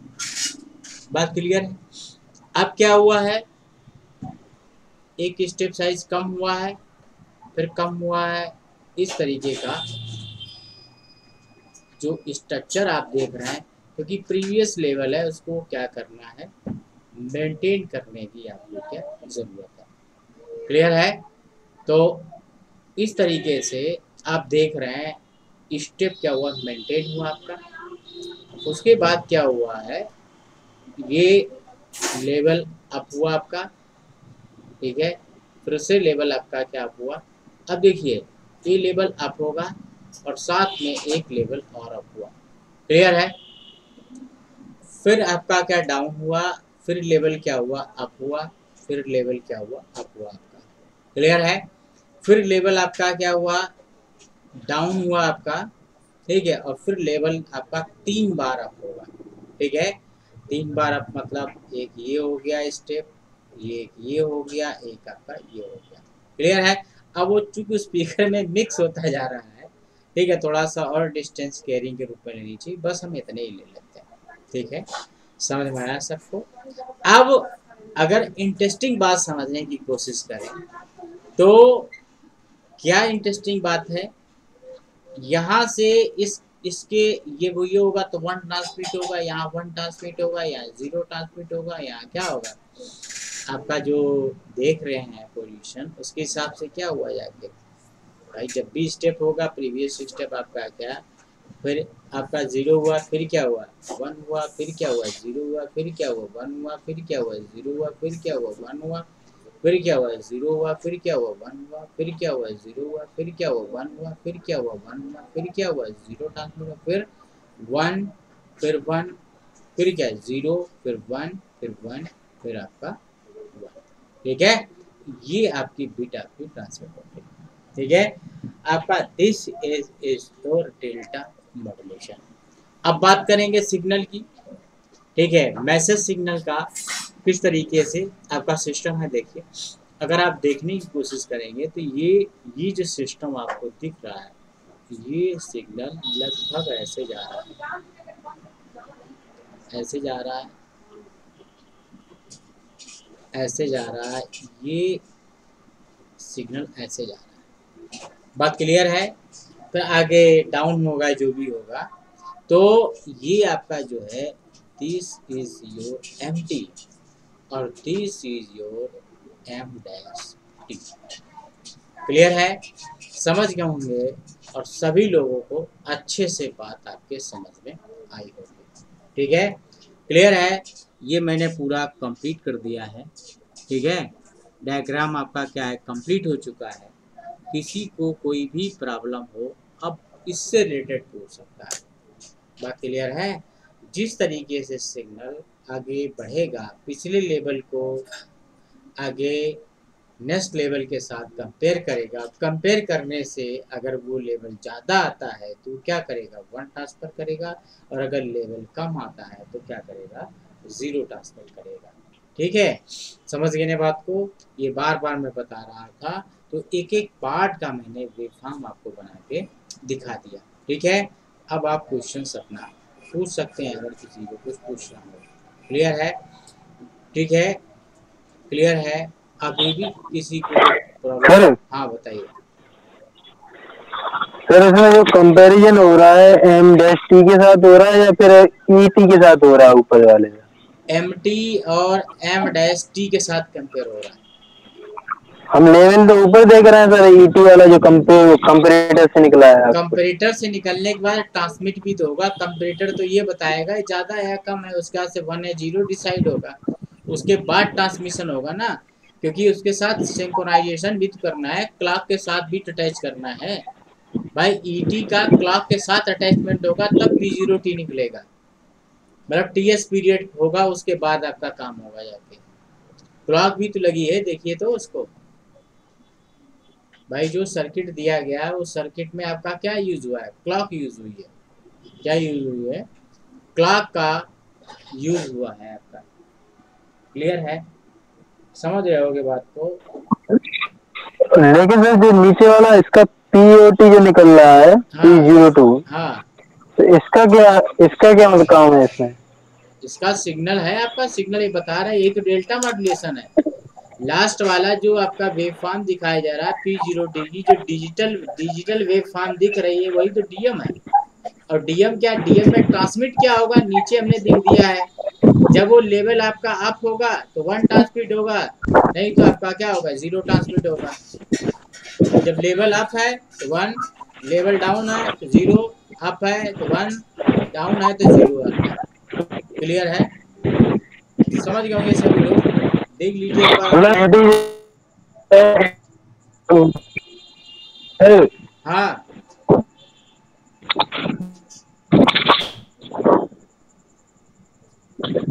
बात क्लियर है। अब क्या हुआ है, एक स्टेप साइज कम हुआ है, फिर कम हुआ है, इस तरीके का जो स्ट्रक्चर आप देख रहे हैं, क्योंकि प्रीवियस लेवल है उसको क्या करना है, मेंटेन करने की आपको क्या ज़रूरत है। क्लियर है, तो इस तरीके से आप देख रहे हैं स्टेप क्या हुआ, मेंटेन हुआ आपका। उसके बाद क्या हुआ है, ये लेवल अप हुआ आपका। ठीक है, फिर से लेवल आपका क्या हुआ, अब देखिए ये लेवल अप होगा और साथ में एक लेवल और अप हुआ। क्लियर है, फिर आपका क्या डाउन हुआ, फिर लेवल क्या हुआ, अप हुआ, फिर लेवल क्या हुआ, अप हुआ आपका। क्लियर है, फिर लेवल आपका क्या हुआ, डाउन हुआ आपका। ठीक है, और फिर लेवल आपका 3 बार अप होगा। ठीक है, 3 बार अप मतलब एक ये हो गया स्टेप, ये हो गया, एक आपका ये हो गया। क्लियर है, अब वो चूंकि स्पीकर में मिक्स होता जा रहा है, ठीक है, थोड़ा सा और डिस्टेंस केयरिंग के रूप में लेनी चाहिए, बस हम इतने ही ले लेते हैं। ठीक है, समझ में आया सबको। अब अगर इंटरेस्टिंग बात समझने की कोशिश करें तो क्या इंटरेस्टिंग बात है, यहाँ से इसके ये वो ये होगा तो 1 ट्रांसमिट होगा, यहाँ 1 ट्रांसमिट होगा, यहाँ 0 ट्रांसमिट होगा, यहाँ क्या होगा, आपका जो देख रहे हैं पोजीशन उसके हिसाब से क्या हुआ जाके भाई, जब भी स्टेप होगा प्रीवियस स्टेप आपका क्या, फिर आपका 0 हुआ, फिर क्या हुआ 1 हुआ, फिर क्या हुआ 0 हुआ, फिर क्या हुआ 1 हुआ, फिर क्या हुआ 0 हुआ, फिर क्या हुआ 1 हुआ, फिर क्या हुआ 0 हुआ, फिर क्या हुआ 1 हुआ, फिर क्या हुआ 0 हुआ, फिर क्या हुआ 1 हुआ, फिर क्या हुआ 1 हुआ, फिर क्या हुआ 0 ट्रांसमिट, फिर 1, फिर 1, फिर क्या 0, फिर 1, फिर 1, फिर आपका 1। ठीक है, ये आपकी बिट आपकी ट्रांसमिट होगी। ठीक है, आपका this is your delta modulation. अब बात करेंगे सिग्नल की। ठीक है, मैसेज सिग्नल का किस तरीके से आपका सिस्टम है। देखिए, अगर आप देखने की कोशिश करेंगे तो ये जो सिस्टम आपको दिख रहा है, ये सिग्नल लगभग ऐसे जा रहा है, ऐसे जा रहा है, ऐसे जा रहा है, ये सिग्नल ऐसे जा रहा है। बात क्लियर है? फिर आगे डाउन होगा, जो भी होगा। तो ये आपका जो है, this is your M T और this is your M dash T. Clear है? समझ गए होंगे और सभी लोगों को अच्छे से बात आपके समझ में आई होगी। ठीक है, क्लियर है? ये मैंने पूरा कंप्लीट कर दिया है। ठीक है, डायग्राम आपका क्या है, कंप्लीट हो चुका है। किसी को कोई भी प्रॉब्लम हो, अब इससे रिलेटेड पूछ सकता है। बात क्लियर है? जिस तरीके से सिग्नल आगे बढ़ेगा, पिछले लेवल को आगे नेक्स्ट लेवल के साथ कंपेयर करेगा। कंपेयर करने से अगर वो लेवल ज़्यादा आता है तो क्या करेगा, 1 ट्रांसफ़र करेगा, और अगर लेवल कम आता है तो क्या करेगा, 0 ट्रांसफ़र करेगा। ठीक है, समझ गए ना बात को? ये बार बार मैं बता रहा था, तो एक एक पार्ट का मैंने वेवफॉर्म आपको बना के दिखा दिया। ठीक है, अब आप क्वेश्चन अपना पूछ सकते हैं अगर किसी को कुछ पूछना हो। क्लियर है? ठीक है, क्लियर है? अभी भी किसी को प्रॉब्लम? सर हाँ बताइए। सर इसमें जो कंपैरिजन हो रहा है एम डैश टी के साथ हो रहा है या फिर ई टी के साथ हो रहा है ऊपर वाले में? एम टी और एम डैश टी के साथ कंपेयर हो रहा है। हम लेवल तो ऊपर देख रहे हैं सर, ई टी वाला जो कंपेरेटर से निकला है। कंपेरेटर से निकलने के बाद ट्रांसमिट भी तो होगा। कंपेरेटर तो ये बताएगा ज़्यादा है कम है, उसके बाद से 1 या 0 डिसाइड होगा, उसके बाद ट्रांसमिशन होगा ना, क्योंकि उसके साथ सिंक्रोनाइजेशन भी तो करना है, क्लॉक के साथ भी अटैच करना है भाई। ईटी का क्लॉक के साथ अटैचमेंट होगा तब P0T निकलेगा, मतलब TS पीरियड होगा, उसके बाद आपका काम होगा जाके। क्लॉक भी तो लगी है, देखिए तो उसको भाई, जो सर्किट दिया गया है उस सर्किट में आपका क्या यूज हुआ है, क्लॉक यूज हुई है। क्या यूज हुई है, क्लॉक का यूज हुआ है आपका। क्लियर है? समझ रहे होगे बात को? लेकिन सर जो नीचे वाला इसका पीओटी जो निकल रहा है, हाँ P02, हाँ, तो इसका क्या मतलब काम है इसमें? इसका सिग्नल है आपका, सिग्नल ये बता रहा है, ये तो डेल्टा मॉड्यूलेशन है। लास्ट वाला जो आपका वेव फॉर्म दिखाया जा रहा है P0T की, जो डिजिटल वेव फॉर्म दिख रही है, वही तो डीएम है। और डीएम क्या, डीएम में ट्रांसमिट क्या होगा, नीचे हमने दिख दिया है। जब वो लेवल आपका अप होगा तो 1 ट्रांसमिट होगा, नहीं तो आपका क्या होगा, 0 ट्रांसमिट होगा। जब लेवल अप है तो 1, लेवल डाउन है तो 0, अप है तो 1, डाउन है तो 0 आता है। क्लियर है? समझ गए होंगे सभी लोग? देख लीजिए एक बार। हाँ,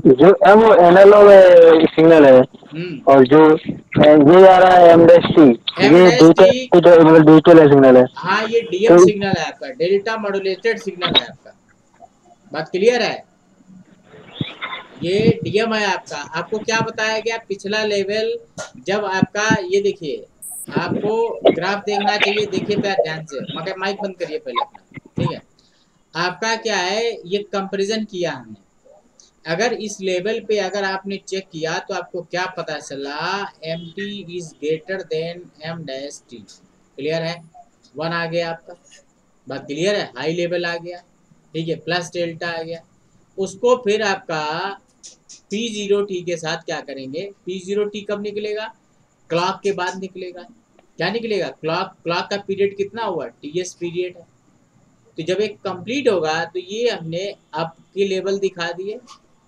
जो एम एनालॉग सिग्नल है और जो ये आ रहा है एम डैश टी, ये डिजिटल सिग्नल है। हाँ ये डीएम सिग्नल है आपका, डेल्टा मॉड्यूलेटेड सिग्नल है आपका। बात क्लियर है? ये डीएम है आपका। आपको क्या बताया गया, पिछला लेवल जब आपका, ये देखिए, आपको ग्राफ देखना चाहिए, देखिए प्यार ध्यान से, मगर माइक बंद करिए पहले अपना। ठीक है, आपका क्या है, ये कंपैरिजन किया हमने। अगर इस लेवल पे अगर आपने चेक किया तो आपको क्या पता चला, M T is greater than M dash T. Clear है? 1 आ गया आपका। बात क्लियर है? हाई लेवल आ गया। ठीक है, प्लस डेल्टा आ गया। उसको फिर आपका P0T के साथ क्या करेंगे, P0T कब निकलेगा, क्लॉक के बाद निकलेगा। क्या निकलेगा, क्लॉक का पीरियड कितना हुआ, TS पीरियड है। तो जब एक कंप्लीट होगा तो ये हमने अप के लेवल दिखा दिए,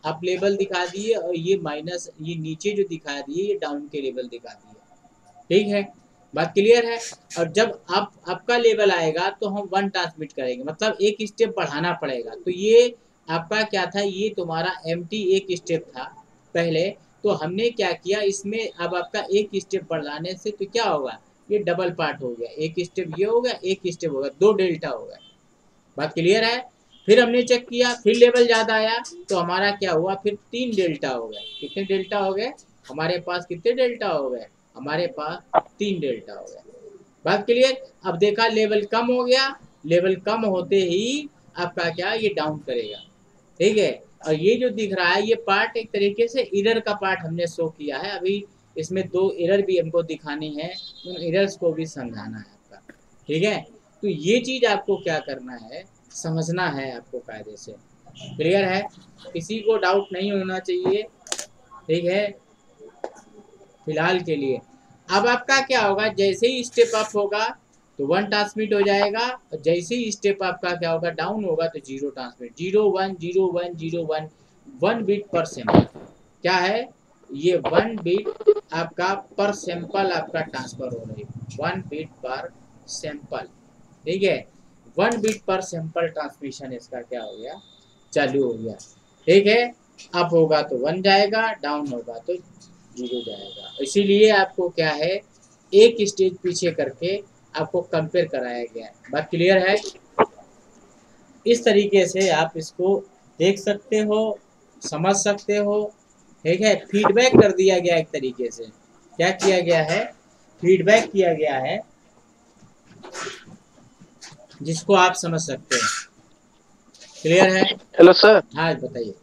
अप लेवल दिखा दिए, और ये माइनस, ये नीचे जो दिखा दिए ये डाउन के लेवल दिखा दिए। ठीक है, बात क्लियर है? और जब अप का लेवल आएगा तो हम 1 ट्रांसमिट करेंगे, मतलब एक स्टेप बढ़ाना पड़ेगा। तो ये आपका क्या था, ये तुम्हारा MT एक स्टेप था पहले, तो हमने क्या किया इसमें, अब आपका एक स्टेप बढ़ाने से तो क्या होगा, ये डबल पार्ट हो गया, एक स्टेप ये हो गया, एक स्टेप होगा, 2 डेल्टा हो गया। बात क्लियर है? फिर हमने चेक किया, फिर लेवल ज़्यादा आया तो हमारा क्या हुआ, फिर 3 डेल्टा हो गए। कितने डेल्टा हो गए हमारे पास, कितने डेल्टा हो गए हमारे पास, 3 डेल्टा हो गए। बात क्लियर। अब देखा लेवल कम हो गया, लेवल कम होते ही आपका क्या, ये डाउन करेगा, ठीक है। और ये जो दिख रहा है ये पार्ट एक तरीके से एरर का पार्ट हमने शो किया है। अभी इसमें 2 एरर भी हमको दिखानी है, उन एरर्स को भी समझाना है आपका, ठीक है। तो ये चीज़ आपको क्या करना है, समझना है आपको कायदे से। क्लियर है, किसी को डाउट नहीं होना चाहिए, ठीक है, फिलहाल के लिए। अब आपका क्या होगा, जैसे ही स्टेप अप होगा तो 1 ट्रांसमिट हो जाएगा, और जैसे ही स्टेप आपका क्या होगा, डाउन होगा तो 0 ट्रांसमिट। 0 1 0 1 0 1 1 बीट पर सैंपल क्या है, ये 1 बीट आपका पर सैंपल आपका ट्रांसफर हो रही है, 1 बीट पर सैंपल, ठीक है। 1 बीट पर सैंपल ट्रांसमिशन इसका क्या हो गया, चालू हो गया, ठीक है। अप होगा तो 1 जाएगा, डाउन होगा तो 0 जाएगा। इसीलिए आपको क्या है, एक स्टेज पीछे करके आपको कंपेयर कराया गया है। बात क्लियर है। इस तरीके से आप इसको देख सकते हो, समझ सकते हो, ठीक है। फीडबैक कर दिया गया एक तरीके से, क्या किया गया है, फीडबैक किया गया है, जिसको आप समझ सकते हैं। क्लियर है। Hello sir. हाँ बताइए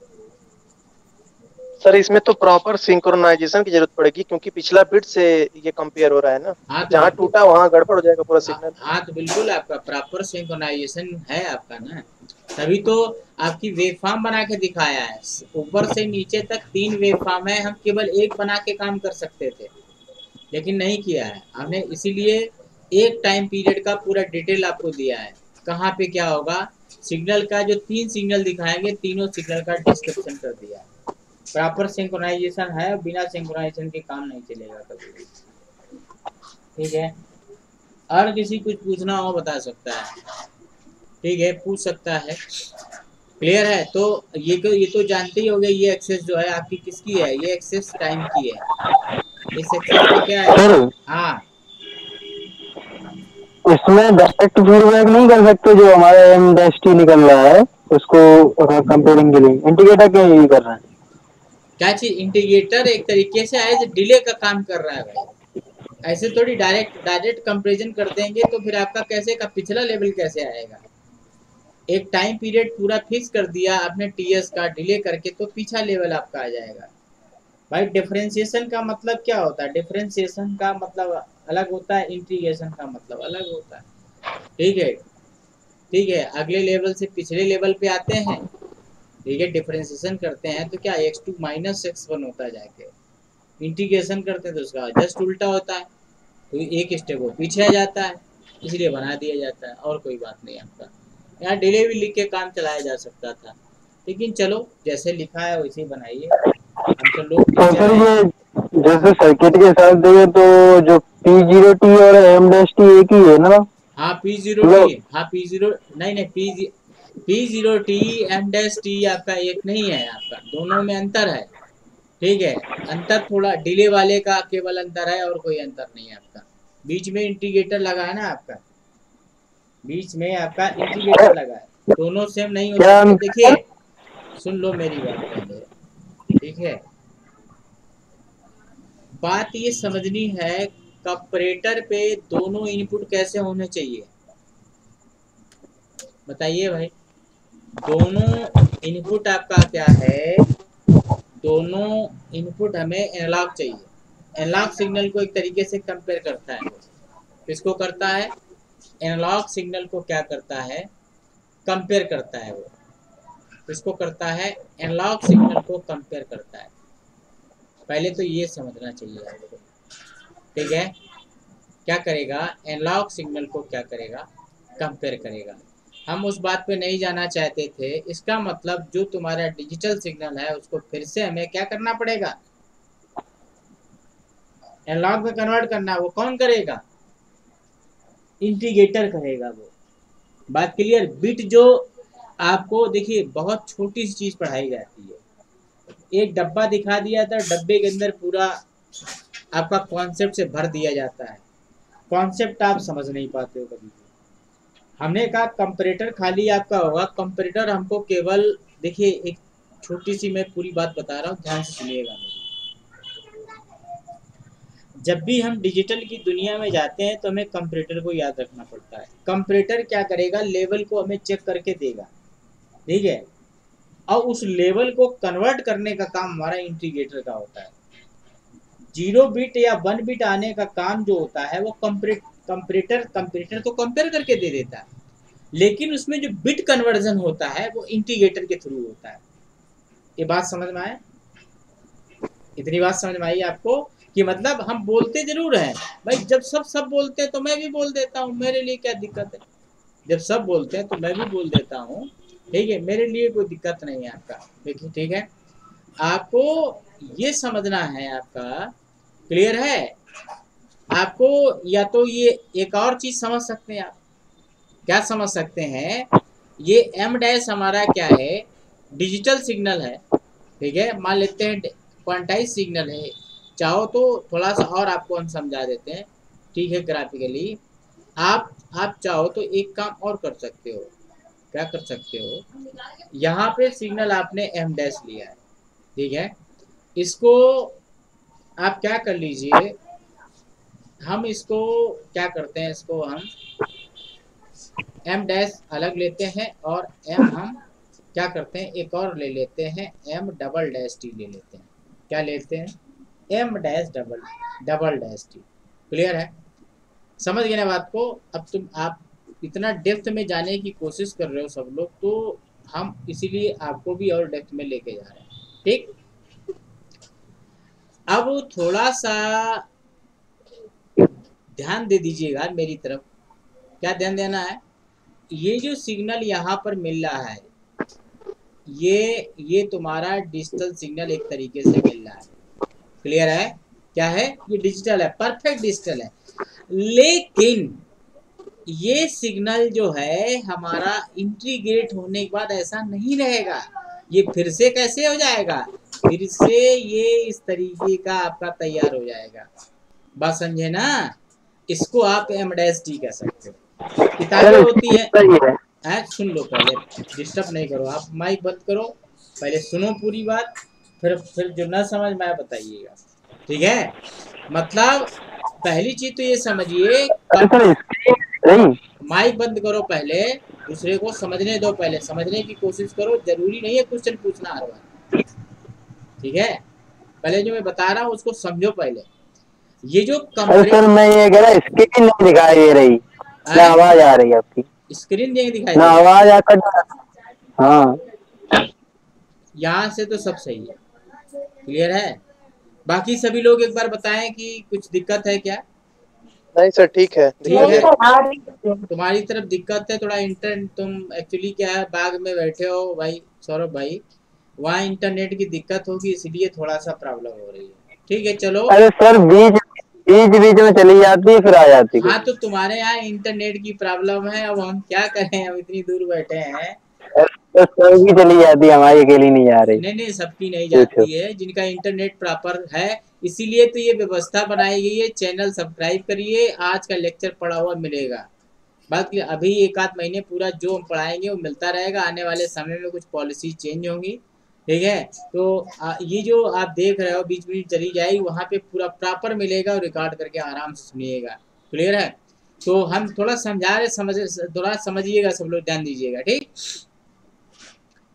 सर इसमें तो प्रॉपर सिंक्रोनाइजेशन की जरूरत पड़ेगी, क्योंकि पिछला बिट से ये कंपेयर हो रहा है ना। हाँ तो जहाँ टूटा वहाँ गड़बड़ हो जाएगा पूरा सिग्नल। हाँ तो बिल्कुल आपका प्रॉपर सिंक्रोनाइजेशन है आपका ना, तभी तो आपकी वेवफॉर्म बना के दिखाया है। ऊपर से नीचे तक 3 वेवफॉर्म है, हम केवल एक बना के काम कर सकते थे लेकिन नहीं किया है हमने, इसीलिए एक टाइम पीरियड का पूरा डिटेल आपको दिया है, कहाँ पे क्या होगा। सिग्नल का जो 3 सिग्नल दिखाएंगे, तीनों सिग्नल का डिस्क्रिप्शन कर दिया है। प्रॉपर सिंक्रोनाइजेशन है, बिना सिंक्रोनाइजेशन के काम नहीं चलेगा कभी भी, ठीक है। और किसी कुछ पूछना हो बता सकता है, ठीक है, पूछ सकता है। क्लियर है। तो ये तो जानते ही होंगे, ये एक्सेस जो है आपकी किसकी है, ये एक्सेस टाइम की है। इस एक्सेस में क्या है, सर हाँ इसमें डायरेक्ट फीडबैक नहीं कर सकते, जो हमारा एम-टी निकल रहा है उसको कंपेयरिंग के लिए इंडिकेटर क्यों यूज कर रहे हैं? क्या चीज, इंटीग्रेटर एक तरीके से एज डिले का काम कर रहा है भाई। ऐसे थोड़ी डायरेक्ट कंपेरिजन कर देंगे तो फिर आपका कैसे का पिछला लेवल कैसे आएगा। एक टाइम पीरियड पूरा फिक्स कर दिया आपने टीएस का, डिले करके तो पीछा लेवल आपका आ जाएगा भाई। डिफरेंशिएशन का मतलब क्या होता है, डिफरेंशिएशन का मतलब अलग होता है, इंटीग्रेशन का मतलब अलग होता है, ठीक है, ठीक है। अगले लेवल से पिछले लेवल पे आते हैं, ठीक है, डिफरेंशिएशन करते हैं तो क्या x2 माइनस x1 होता है, जाके इंटीग्रेशन करते हैं तो उसका जस्ट उल्टा होता है, तो एक स्टेप वो पीछे आ जाता है, इसलिए बना दिया जाता है, और कोई बात नहीं आपका। यहाँ डिले भी लिख के काम चलाया जा सकता था, लेकिन चलो जैसे लिखा है वैसे ही बनाइए, हम तो लोग तो टीचर सर हैं। ये जैसे सर्किट के साथ देखे तो जो P0T और M-T एक ही है ना? हाँ P0T, हाँ P0 नहीं P0T M-T आपका एक नहीं है, आपका दोनों में अंतर है, ठीक है। अंतर थोड़ा डिले वाले का केवल अंतर है, और कोई अंतर नहीं है आपका। बीच में इंटीग्रेटर लगा है ना आपका, बीच में आपका इंटीग्रेटर लगा है, दोनों सेम नहीं हो सकते। देखिए सुन लो मेरी बात पहले, ठीक है। बात ये समझनी है कंपैरेटर पे दोनों इनपुट कैसे होने चाहिए, बताइए भाई। दोनों इनपुट आपका क्या है, दोनों इनपुट हमें एनालॉग चाहिए। एनालॉग सिग्नल को एक तरीके से कंपेयर करता है, किसको करता है, एनालॉग सिग्नल को क्या करता है, कंपेयर करता है। वो किसको करता है, एनालॉग सिग्नल को कंपेयर करता है। पहले तो ये समझना चाहिए आपको, ठीक है। क्या करेगा, एनालॉग सिग्नल को क्या करेगा, कंपेयर करेगा। हम उस बात पे नहीं जाना चाहते थे। इसका मतलब जो तुम्हारा डिजिटल सिग्नल है उसको फिर से हमें क्या करना पड़ेगा, एनालॉग में कन्वर्ट करना। वो कौन करेगा, इंटीग्रेटर करेगा वो। बात क्लियर। बिट जो आपको देखिए बहुत छोटी सी चीज पढ़ाई जाती है, एक डब्बा दिखा दिया था, डब्बे के अंदर पूरा आपका कॉन्सेप्ट से भर दिया जाता है, कॉन्सेप्ट आप समझ नहीं पाते हो कभी भी, हमने कहा कंपैरेटर खाली आपका होगा। कंपैरेटर हमको केवल, देखिए एक छोटी सी मैं पूरी बात बता रहा हूँ, ध्यान से सुनिएगा मेरी। जब भी हम डिजिटल की दुनिया में जाते हैं तो हमें कंपैरेटर को याद रखना पड़ता है। कंपैरेटर क्या करेगा, लेवल को हमें चेक करके देगा, ठीक है, और उस लेवल को कन्वर्ट करने का काम हमारा इंटीग्रेटर का होता है। 0 बिट या 1 बिट आने का काम जो होता है वो कंपैरेटर तो कंपेयर करके दे देता है, लेकिन उसमें जो बिट कन्वर्जन होता है वो इंटीग्रेटर के थ्रू होता है। ये बात समझ में आए? इतनी बात समझ में आई आपको कि मतलब हम बोलते जरूर हैं भाई, जब सब बोलते हैं तो मैं भी बोल देता हूँ, मेरे लिए क्या दिक्कत है? जब सब बोलते हैं तो मैं भी बोल देता हूँ, ठीक है, मेरे लिए कोई दिक्कत नहीं है आपका। देखिए ठीक है, आपको ये समझना है, आपका क्लियर है? आपको या तो ये एक और चीज समझ सकते हैं आप, क्या समझ सकते हैं, ये एम डैश हमारा क्या है, डिजिटल सिग्नल है, ठीक है, मान लेते हैं क्वांटाइज सिग्नल है। चाहो तो थोड़ा सा और आपको हम समझा देते हैं, ठीक है, ग्राफिकली। आप चाहो तो एक काम और कर सकते हो। क्या कर सकते हो, यहाँ पे सिग्नल आपने एम डैश लिया है, ठीक है, इसको आप क्या कर लीजिए, हम इसको क्या करते हैं, इसको हम एम डैश अलग लेते हैं और एम हम क्या करते हैं, एक और ले लेते हैं, एम डबल डैश टी ले लेते हैं। क्या लेते हैं, M dash double dash T. Clear है? समझ गए ना बात को? अब आप इतना डेप्थ में जाने की कोशिश कर रहे हो सब लोग, तो हम इसीलिए आपको भी और डेप्थ में लेके जा रहे हैं, ठीक। अब थोड़ा सा ध्यान दे दीजिएगा मेरी तरफ। क्या ध्यान देना है, ये जो सिग्नल यहाँ पर मिल रहा है, ये तुम्हारा डिजिटल सिग्नल एक तरीके से मिल रहा है। क्लियर है? क्या है, ये डिजिटल है, परफेक्ट डिजिटल है, लेकिन ये सिग्नल जो है हमारा इंटीग्रेट होने के बाद ऐसा नहीं रहेगा। ये फिर से कैसे हो जाएगा, फिर से ये इस तरीके का आपका तैयार हो जाएगा। बात समझे ना? इसको आप एम डैश टी कह सकते हो। किताबें होती है, सुन लो, पहले डिस्टर्ब नहीं करो, आप माइक बंद करो, पहले सुनो पूरी बात, फिर जो ना समझ में आए बताइएगा, ठीक है। मतलब पहली चीज तो ये समझिए, माइक बंद करो पहले, दूसरे को समझने दो, पहले समझने की कोशिश करो, जरूरी नहीं है क्वेश्चन पूछना हर बार, ठीक है। पहले जो मैं बता रहा हूँ उसको समझो पहले। ये जो सर मैं ये कह रहा स्क्रीन नहीं दिखाई दे रही, ना आवाज आ रही है आपकी, स्क्रीन नहीं दिखाई ना आवाज आकर, हाँ यहाँ से तो सब सही है, क्लियर है। बाकी सभी लोग एक बार बताएं कि कुछ दिक्कत है क्या? नहीं सर, ठीक है, तुम्हारी तरफ दिक्कत है थोड़ा इंटरनेट, तुम एक्चुअली क्या है, बाग में बैठे हो भाई सौरभ भाई, वहाँ इंटरनेट की दिक्कत होगी, इसलिए थोड़ा सा प्रॉब्लम हो रही है, ठीक है। चलो, अरे सर बीच में चली जाती है फिर आ जाती है। हाँ तो तुम्हारे यहाँ इंटरनेट की प्रॉब्लम है, अब हम क्या करें, हम इतनी दूर बैठे हैं। तो सबकी चली जाती है, हमारी अकेली नहीं जा रही। नहीं सबकी नहीं जाती है, जिनका इंटरनेट प्रॉपर है, इसीलिए तो ये व्यवस्था बनाई गई है। चैनल सब्सक्राइब करिए, आज का लेक्चर पढ़ा हुआ मिलेगा। बाकी अभी 1 आध महीने पूरा जो हम पढ़ाएंगे वो मिलता रहेगा, आने वाले समय में कुछ पॉलिसी चेंज होंगी, ठीक है। तो ये जो आप देख रहे हो बीच बीच चली जाएगी, वहाँ पे पूरा प्रॉपर मिलेगा और रिकॉर्ड करके आराम से सुनिएगा, क्लियर है। तो हम थोड़ा समझा रहे, थोड़ा समझिएगा, सब लोग ध्यान दीजिएगा, ठीक।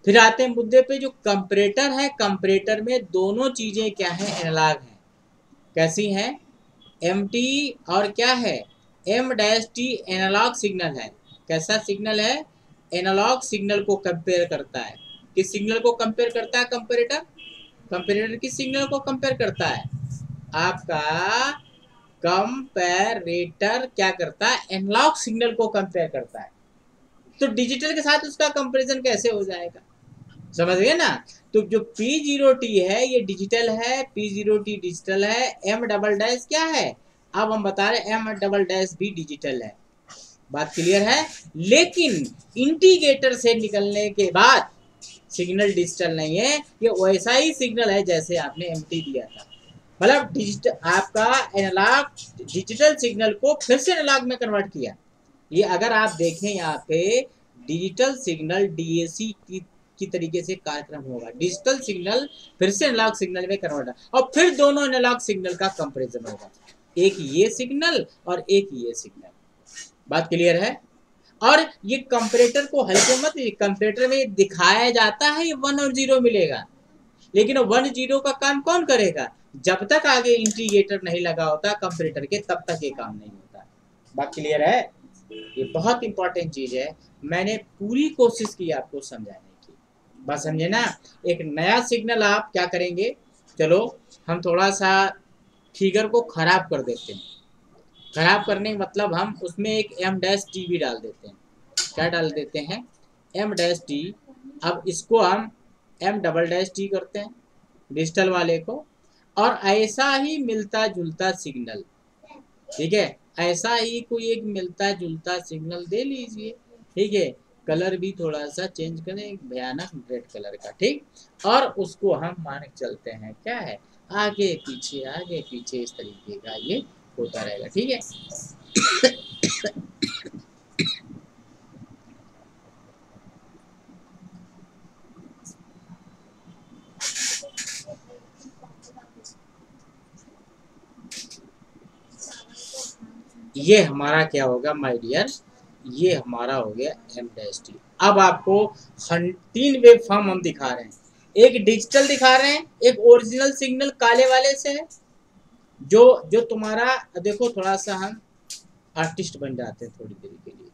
फिर आते हैं मुद्दे पे, जो कंपैरेटर है, कंपैरेटर में दोनों चीजें क्या है, एनालॉग है। कैसी हैं? एमटी और क्या है, M dash T analog signal है। कैसा सिग्नल है? एनालॉग सिग्नल को कंपेयर करता है। किस सिग्नल को कंपेयर करता है कंपैरेटर? कंपैरेटर किस सिग्नल को कंपेयर करता है? आपका कंपैरेटर क्या करता है, एनालॉग सिग्नल को कंपेयर करता है। तो डिजिटल के साथ उसका कंपैरिजन कैसे हो जाएगा, समझ गए ना। तो जो P0T है ये डिजिटल है, P0T डिजिटल है, M डबल डैश क्या है, अब हम बता रहे M डबल डैश भी डिजिटल है। बात क्लियर है? लेकिन इंटीग्रेटर से निकलने के बाद सिग्नल डिजिटल नहीं है, ये वैसा ही सिग्नल है जैसे आपने MT दिया था। मतलब डिजिटल आपका एनालॉग डिजिटल सिग्नल को फिर से एनालॉग में कन्वर्ट किया, ये अगर आप देखें यहाँ पे डिजिटल सिग्नल डीएसी की तरीके से कार्यक्रम होगा। डिजिटल सिग्नल फिर से एनालॉग सिग्नल में कन्वर्ट और फिर दोनों एनालॉग सिग्नल का कंपैरिजन होगा, एक ये सिग्नल और एक ये सिग्नल। बात क्लियर है? और ये कंपैरेटर को हल्के मत, कंपैरेटर में दिखाया जाता है ये 1 और 0 मिलेगा, लेकिन 1 0 का काम कौन करेगा? जब तक आगे इंटीग्रेटर नहीं लगा होता कंपैरेटर के तब तक ये काम नहीं होता। बात क्लियर है? ये बहुत इंपॉर्टेंट चीज है, मैंने पूरी कोशिश की आपको समझाने की। बात समझे ना? एक नया सिग्नल आप क्या करेंगे, चलो हम थोड़ा सा फिगर को खराब कर देते हैं। खराब करने का मतलब हम उसमें एक m' भी डाल देते हैं। क्या डाल देते हैं? m'। अब इसको हम m" करते हैं डिजिटल वाले को, और ऐसा ही मिलता जुलता सिग्नल, ठीक है, ऐसा ही कोई एक मिलता जुलता सिग्नल दे लीजिए, ठीक है। कलर भी थोड़ा सा चेंज करें, भयानक रेड कलर का, ठीक। और उसको हम मान के चलते हैं क्या है, आगे पीछे इस तरीके का ये होता रहेगा, ठीक है। ये हमारा क्या होगा माय डियर, ये हमारा हो गया m'। अब आपको 3 वेव फॉर्म हम दिखा रहे हैं, एक डिजिटल दिखा रहे हैं, एक ओरिजिनल सिग्नल काले वाले से है, जो तुम्हारा देखो, थोड़ा सा हम आर्टिस्ट बन जाते हैं थोड़ी देर के लिए।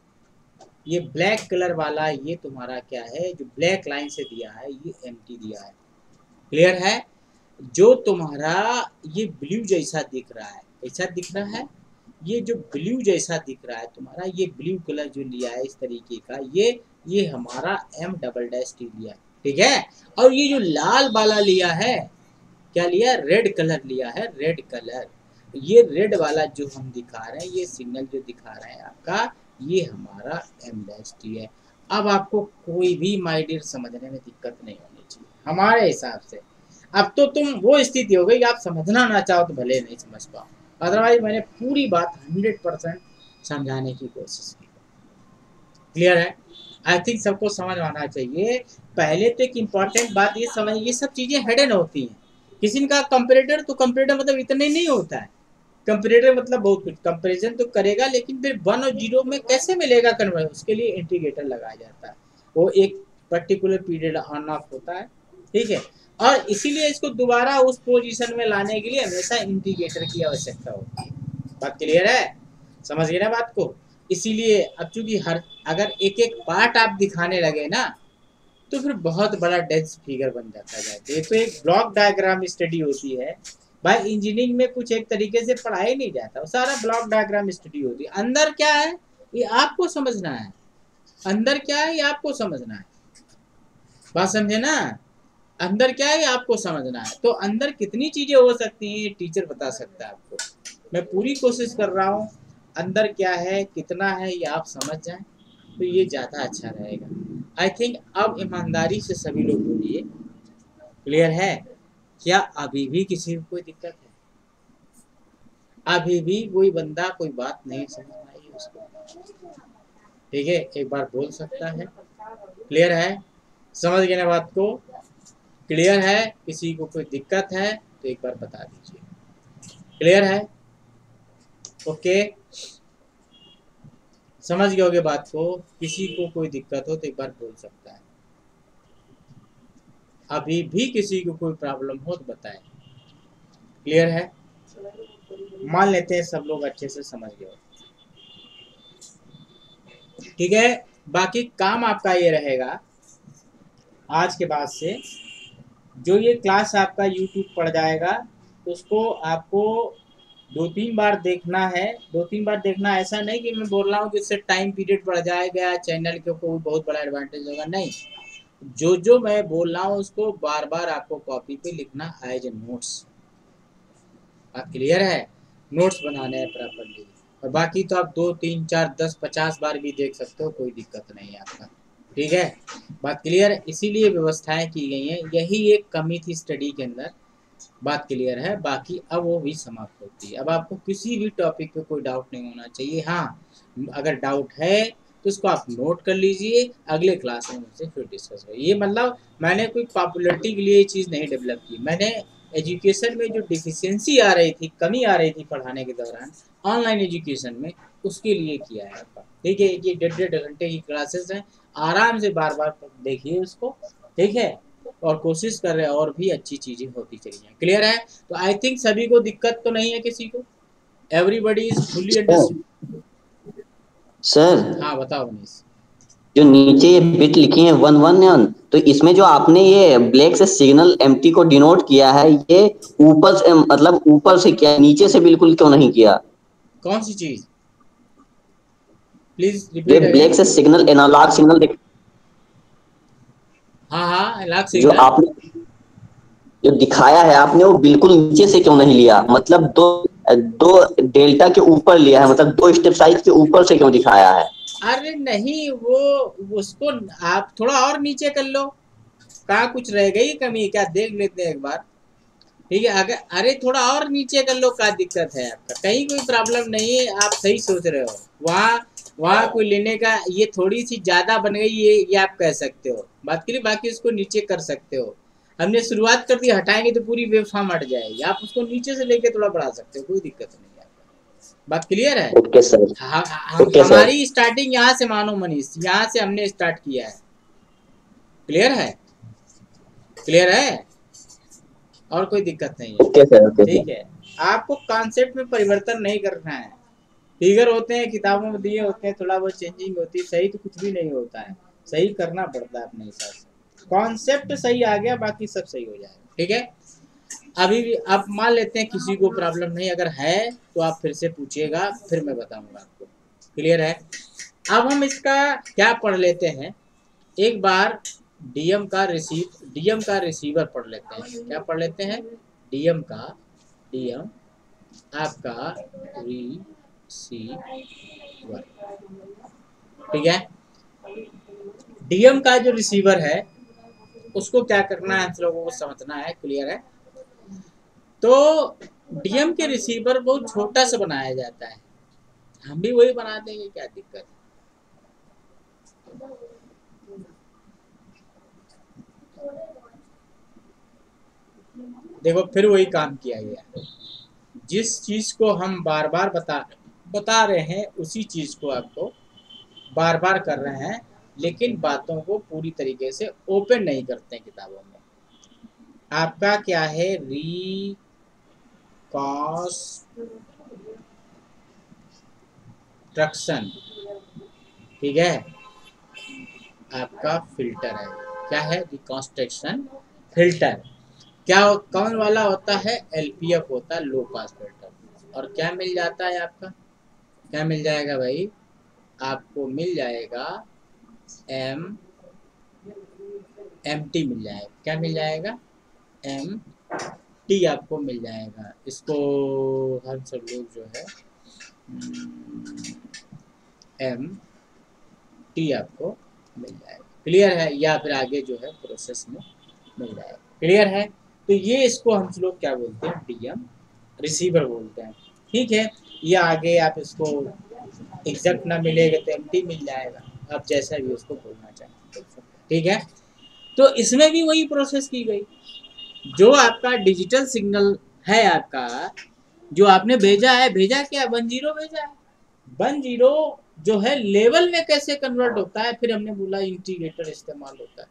ये ब्लैक कलर वाला ये तुम्हारा क्या है, जो ब्लैक लाइन से दिया है ये एम्प्टी दिया है, क्लियर है। जो तुम्हारा ये ब्लू जैसा दिख रहा है, ऐसा दिख रहा है, ये जो ब्लू जैसा दिख रहा है तुम्हारा, ये ब्लू कलर जो लिया है इस तरीके का, ये हमारा m'' लिया, ठीक है। और ये जो लाल वाला लिया है, क्या लिया, रेड कलर लिया है, रेड कलर। ये रेड वाला जो हम दिखा रहे हैं, ये सिग्नल जो दिखा रहे हैं आपका, ये हमारा m' है। अब आपको कोई भी माय डियर समझने में दिक्कत नहीं होनी चाहिए हमारे हिसाब से। अब तो तुम वो स्थिति हो गई, आप समझना ना चाहो तो भले नहीं समझ पाओ, अदरवाइज मैंने पूरी बात 100% समझाने की कोशिश की, क्लियर है। आई थिंक सबको समझ आना चाहिए। पहले तो एक इम्पॉर्टेंट बात ये समझ, ये सब चीज़ें हिडन होती हैं। किसी का कंपैरेटर, तो कंपैरेटर मतलब इतने नहीं होता है, कंपैरेटर मतलब बहुत कुछ, कंपैरिजन तो करेगा, लेकिन फिर 1 और 0 में कैसे मिलेगा कन्वर्जन, उसके लिए इंटीग्रेटर लगाया जाता है, वो एक पर्टिकुलर पीरियड ऑन ऑफ होता है, ठीक है। और इसीलिए इसको दोबारा उस पोजीशन में लाने के लिए हमेशा इंटीग्रेटर की आवश्यकता होती है। बात क्लियर है, समझ गए ना बात को। इसीलिए अब चूंकि अगर एक एक पार्ट आप दिखाने लगे ना, तो फिर बहुत बड़ा डेंस फिगर बन जाता है। ये तो एक ब्लॉक डायग्राम स्टडी होती है भाई, इंजीनियरिंग में कुछ एक तरीके से पढ़ाई नहीं जाता, सारा ब्लॉक डायग्राम स्टडी होती है। अंदर क्या है ये आपको समझना है, अंदर क्या है ये आपको समझना है, बात समझे ना। अंदर क्या है आपको समझना है, तो अंदर कितनी चीजें हो सकती हैं ये टीचर बता सकता है आपको। मैं पूरी कोशिश कर रहा हूँ अंदर क्या है कितना है ये आप समझ जाएं, तो ये ज़्यादा अच्छा रहेगा। आई थिंक अब ईमानदारी से सभी लोग बोलिए, क्लियर है। क्या अभी भी किसी को कोई दिक्कत है? अभी भी कोई बंदा कोई बात नहीं समझ आई उसको, ठीक है, एक बार बोल सकता है, क्लियर है, समझ गए ना बात को, क्लियर है। किसी को कोई दिक्कत है तो एक बार बता दीजिए, क्लियर है, ओके, समझ गए होगे बात को। किसी को कोई दिक्कत हो तो एक बार बोल सकता है, अभी भी किसी को कोई प्रॉब्लम हो तो बताएं, क्लियर है। मान लेते हैं सब लोग अच्छे से समझ गए, ठीक है। बाकी काम आपका ये रहेगा आज के बाद से, जो ये क्लास आपका YouTube पड़ जाएगा तो उसको आपको 2-3 बार देखना है। 2-3 बार देखना, ऐसा नहीं कि मैं बोल रहा हूँ जिससे टाइम पीरियड बढ़ जाएगा, चैनल के कोई बहुत बड़ा एडवांटेज होगा, नहीं। जो मैं बोल रहा हूँ उसको बार बार आपको कॉपी पे लिखना एज ए नोट्स, क्लियर है, नोट्स बनाने हैं प्रॉपर्ली। और बाकी तो आप 2, 3, 4, 10, 50 बार भी देख सकते हो, कोई दिक्कत नहीं है आपका, ठीक है, बात क्लियर है। इसीलिए व्यवस्थाएं की गई हैं, यही एक कमी थी स्टडी के अंदर बात क्लियर है? बाकी अब वो भी समाप्त होती है। अब आपको किसी भी टॉपिक पे कोई डाउट नहीं होना चाहिए। हाँ, अगर डाउट है तो उसको आप नोट कर लीजिए, अगले क्लास में मुझसे फिर डिस्कस करिए। ये मतलब मैंने कोई पॉपुलैरिटी के लिए ये चीज़ नहीं डेवलप की, मैंने एजुकेशन में जो डिफिशियंसी आ रही थी, कमी आ रही थी पढ़ाने के दौरान ऑनलाइन एजुकेशन में, उसके लिए किया है आपका। ठीक है, ये 1.5 घंटे की क्लासेस हैं, आराम से बार बार देखिए उसको, ठीक है, और कोशिश कर रहे हैं और भी अच्छी चीज़ें होती चली जाएं। क्लियर है? तो आई थिंक सभी को दिक्कत तो नहीं है किसी को, everybody is fully understood. Sir हाँ बताओ मनीष। जो नीचे ये बिट लिखी है 111, तो इसमें जो आपने ये ब्लैक से सिग्नल एम्प्टी को डिनोट किया है, ये ऊपर से मतलब ऊपर से किया, नीचे से बिल्कुल क्यों नहीं किया? कौन सी चीज? प्लीज ये रिपीट ब्लैक अगेन। से सिग्नल एनालॉग सिग्नल हाँ हाँ, लाख जो सिग्नल। आपने जो दिखाया है आपने, वो बिल्कुल नीचे से क्यों नहीं लिया? मतलब दो दो डेल्टा के ऊपर लिया है, मतलब 2 स्टेप साइज के ऊपर से क्यों दिखाया है? अरे नहीं, वो उसको आप थोड़ा और नीचे कर लो, कहाँ कुछ रह गई कमी क्या, देख लेते हैं एक बार। ठीक है, अगर अरे थोड़ा और नीचे कर लो, क्या दिक्कत है आपका? कहीं कोई प्रॉब्लम नहीं है, आप सही सोच रहे हो। वहाँ वहाँ कोई लेने का, ये थोड़ी सी ज़्यादा बन गई, ये आप कह सकते हो बात के लिए, बाकी उसको नीचे कर सकते हो। हमने शुरुआत कर दी, हटाएंगे तो पूरी वेब फॉर्म हट जाएगी, आप उसको नीचे से लेके थोड़ा बढ़ा सकते हो, कोई दिक्कत नहीं है। बात क्लियर है? Okay sir. Okay sir. हमारी स्टार्टिंग यहाँ से मानो मनीष, यहाँ से हमने स्टार्ट किया है। क्लियर है? क्लियर है? और कोई दिक्कत नहीं है। Okay sir. ओके ठीक सर। है, आपको कॉन्सेप्ट में परिवर्तन नहीं करना है। फिगर होते हैं किताबों में दिए होते हैं, थोड़ा बहुत चेंजिंग होती है, सही तो कुछ भी नहीं होता है, सही करना पड़ता है अपने हिसाब से। कॉन्सेप्ट सही आ गया, बाकी सब सही हो जाएगा। ठीक है, अभी भी आप मान लेते हैं किसी को प्रॉब्लम नहीं, अगर है तो आप फिर से पूछिएगा, फिर मैं बताऊंगा आपको। क्लियर है? अब हम इसका क्या पढ़ लेते हैं, एक बार डीएम का रिसीवर पढ़ लेते हैं। क्या पढ़ लेते हैं? डीएम आपका रिसीवर। ठीक है, डीएम का जो रिसीवर है उसको क्या करना है, हम लोगों को समझना है। क्लियर है? तो डीएम के रिसीवर बहुत छोटा सा बनाया जाता है, हम भी वही बना देंगे, क्या दिक्कत है? देखो फिर वही काम किया गया, जिस चीज को हम बार बार बता रहे हैं उसी चीज को आपको बार बार कर रहे हैं, लेकिन बातों को पूरी तरीके से ओपन नहीं करते हैं किताबों में। आपका क्या है? रिकंस्ट्रक्शन। ठीक है, आपका फिल्टर है। क्या है? Reconstruction filter. क्या कौन वाला होता है? एलपीएफ होता है, लो पास फिल्टर। और क्या मिल जाता है आपका? क्या मिल जाएगा भाई? आपको मिल जाएगा एमटी मिल जाएगा। क्या मिल जाएगा? एमटी आपको मिल जाएगा। इसको हम सब लोग जो है एमटी आपको मिल जाएगा। क्लियर है? या फिर आगे जो है प्रोसेस में मिल जाएगा। क्लियर है? तो ये इसको हम लोग क्या बोलते हैं? डीएम रिसीवर बोलते हैं। ठीक है, ये आगे आप इसको एग्जैक्ट ना मिलेगा तो एमटी मिल जाएगा, आप जैसा भी उसको बोलना चाहें। ठीक है, तो इसमें भी वही प्रोसेस की गई। जो आपका डिजिटल सिग्नल है, आपका जो आपने भेजा है, भेजा क्या? 10 भेजा है। 10 जो है लेवल में कैसे कन्वर्ट होता है, फिर हमने बोला इंटीग्रेटर इस्तेमाल होता है।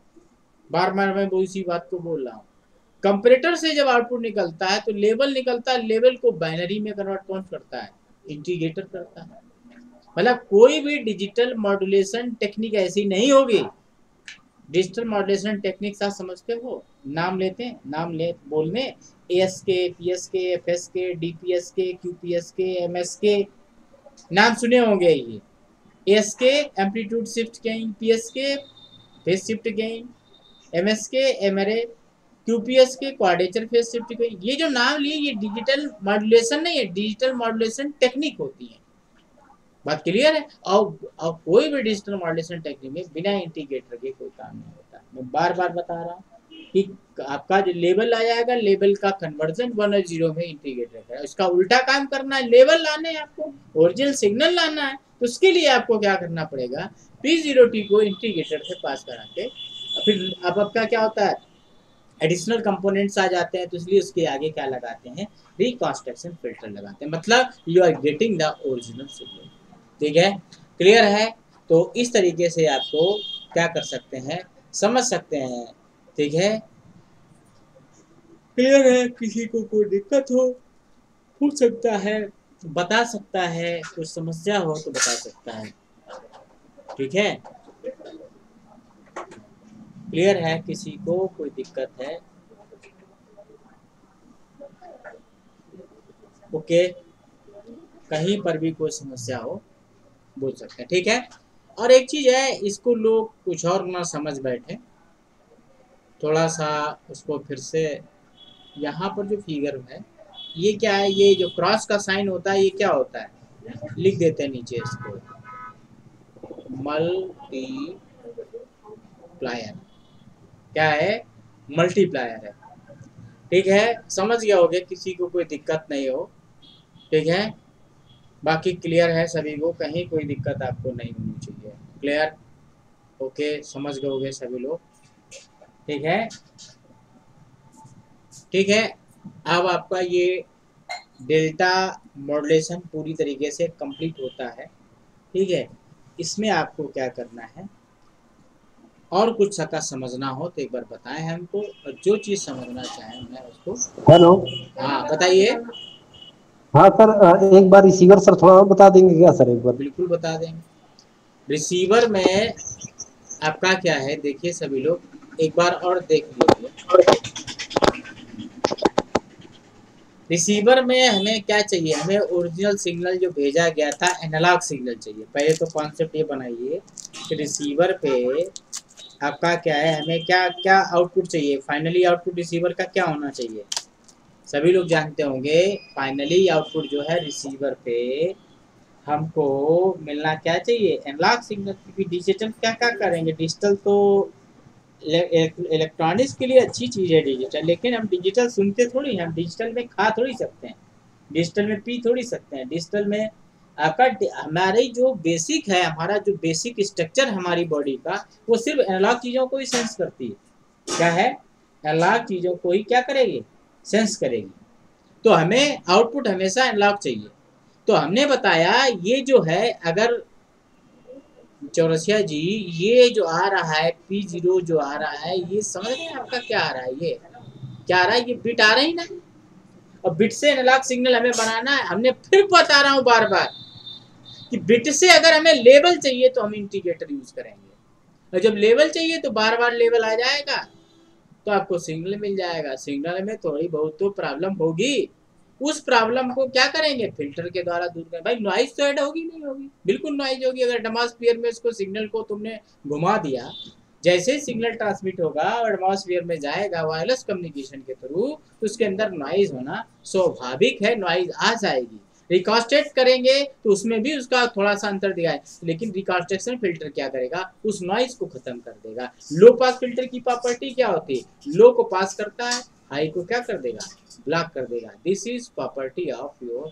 बार बार मैं वो इसी बात को बोल रहा हूँ। कंपैरेटर से जब आउटपुट निकलता है तो लेवल निकलता है, लेवल को बाइनरी में कन्वर्ट कौन करता है? इंटीग्रेटर करता है। मतलब कोई भी डिजिटल मॉड्यूलेशन टेक्निक ऐसी नहीं होगी। डिजिटल मॉड्यूलेशन टेक्निक साथ समझते हो? नाम लेते हैं, नाम ले बोलने, ASK, PSK, FSK, DPSK, QPSK, MSK, नाम सुने होंगे। ये ASK amplitude shift gain, PSK phase shift gain, MSK Emre, QPSK quadrature phase shift gain. ये जो नाम लिए ये डिजिटल मॉड्यूलेशन नहीं है, डिजिटल मॉड्यूलेशन टेक्निक होती है। बात क्लियर है? और कोई भी डिजिटल मॉड्यूलेशन टेक्निक में बिना इंटीग्रेटर के कोई काम नहीं होता। मैं बार बार बता रहा हूँ, कि आपका जो लेवल आ जाएगा, लेवल का कन्वर्जन 1 और 0 में इंटीग्रेटेड है। इसका उल्टा काम करना है, लेवल लाने हैं आपको, ओरिजिनल सिग्नल लाना है, तो उसके लिए आपको क्या करना पड़ेगा, P0T को इंटीग्रेटर से पास करा के फिर अब आपका क्या होता है, एडिशनल कंपोनेंट्स आ जाते हैं, तो इसलिए उसके आगे क्या लगाते हैं, रिकॉन्स्ट्रक्शन फिल्टर लगाते हैं, मतलब you are getting the original signal. ठीक है, क्लियर है? तो इस तरीके से आपको क्या कर सकते हैं, समझ सकते हैं। ठीक है, क्लियर है? किसी को कोई दिक्कत हो पूछ सकता है, बता सकता है, कुछ समस्या हो तो बता सकता है। ठीक है, क्लियर है? किसी को कोई दिक्कत है? ओके, कहीं पर भी कोई समस्या हो बोल सकते हैं। ठीक है, और एक चीज है, इसको लोग कुछ और ना समझ बैठे, थोड़ा सा उसको फिर से, यहाँ पर जो फिगर है ये क्या है, ये जो क्रॉस का साइन होता है ये क्या होता है, लिख देते हैं नीचे इसको, मल्टीप्लायर। क्या है, मल्टीप्लायर है। ठीक है, समझ गया होगे, किसी को कोई दिक्कत नहीं हो। ठीक है, बाकी क्लियर है सभी को, कहीं कोई दिक्कत आपको नहीं होनी चाहिए। क्लियर? ओके, समझ गए होगे सभी लोग। ठीक है, ठीक है, अब आपका ये डेल्टा मॉड्यूलेशन पूरी तरीके से कंप्लीट होता है। ठीक है, इसमें आपको क्या करना है, और कुछ सका समझना हो तो एक बार बताएं हमको, और जो चीज़ समझना चाहें मैं उसको। हेलो, हाँ बताइए। हाँ सर, एक बार रिसीवर सर थोड़ा और बता देंगे क्या सर, एक बार? बिल्कुल बता देंगे। रिसीवर में आपका क्या है, देखिए सभी लोग एक बार और देख लीजिए। रिसीवर में हमें क्या चाहिए, हमें ओरिजिनल सिग्नल जो भेजा गया था एनालॉग सिग्नल चाहिए। पहले तो कॉन्सेप्ट ये बनाइए कि रिसीवर पे आपका क्या है, हमें क्या क्या आउटपुट चाहिए, फाइनली आउटपुट रिसीवर का क्या होना चाहिए। सभी लोग जानते होंगे फाइनली आउटपुट जो है रिसीवर पे हमको मिलना क्या चाहिए, एनालॉग सिग्नल। क्योंकि डिजिटल क्या क्या करेंगे, डिजिटल तो इलेक्ट्रॉनिक्स के लिए अच्छी चीज़ है डिजिटल, लेकिन हम डिजिटल सुनते थोड़ी हैं, हम डिजिटल में खा थोड़ी सकते हैं, डिजिटल में पी थोड़ी सकते हैं। डिजिटल में आपका हमारी जो बेसिक है, हमारा जो बेसिक स्ट्रक्चर हमारी बॉडी का, वो सिर्फ एनालॉग चीज़ों को ही सेंस करती है। क्या है, एनालॉग चीज़ों को ही क्या करेगी, सेंस करेगी। तो हमें आउटपुट हमेशा एनालॉग चाहिए। तो हमने बताया ये जो है, अगर चौरसिया जी ये जो आ रहा है P0 जो आ रहा है, ये समझ रहे हैं आपका क्या आ रहा है, ये क्या आ रहा है, ये बिट आ रही ना, और बिट से एनालॉग सिग्नल हमें बनाना है। हमने फिर बता रहा हूँ बार बार कि बिट से अगर हमें लेवल चाहिए तो हम इंटीग्रेटर यूज करेंगे, और जब लेवल चाहिए तो बार बार लेवल आ जाएगा, तो आपको सिग्नल मिल जाएगा। सिग्नल में थोड़ी बहुत तो प्रॉब्लम होगी, उस प्रॉब्लम को क्या करेंगे, फिल्टर के द्वारा दूर करें। भाई नॉइज तो ऐड होगी नहीं होगी, बिल्कुल नॉइज होगी। अगर एटमॉस्फेयर में इसको सिग्नल को तुमने घुमा दिया, जैसे ही सिग्नल ट्रांसमिट होगा और एटमॉस्फेयर में जाएगा वायरलेस कम्युनिकेशन के थ्रू, तो उसके अंदर नॉइज होना स्वाभाविक है, नॉइज आ जाएगी। रिकॉन्स्ट्रक्ट करेंगे तो उसमें भी उसका थोड़ा सा अंतर दिखाए, लेकिन रिकॉन्स्ट्रक्शन फिल्टर क्या करेगा, उस नॉइज को खत्म कर देगा। लो पास फिल्टर की प्रॉपर्टी क्या होती है, लो को पास करता है, हाई को क्या कर देगा, ब्लॉक कर देगा। This is property of your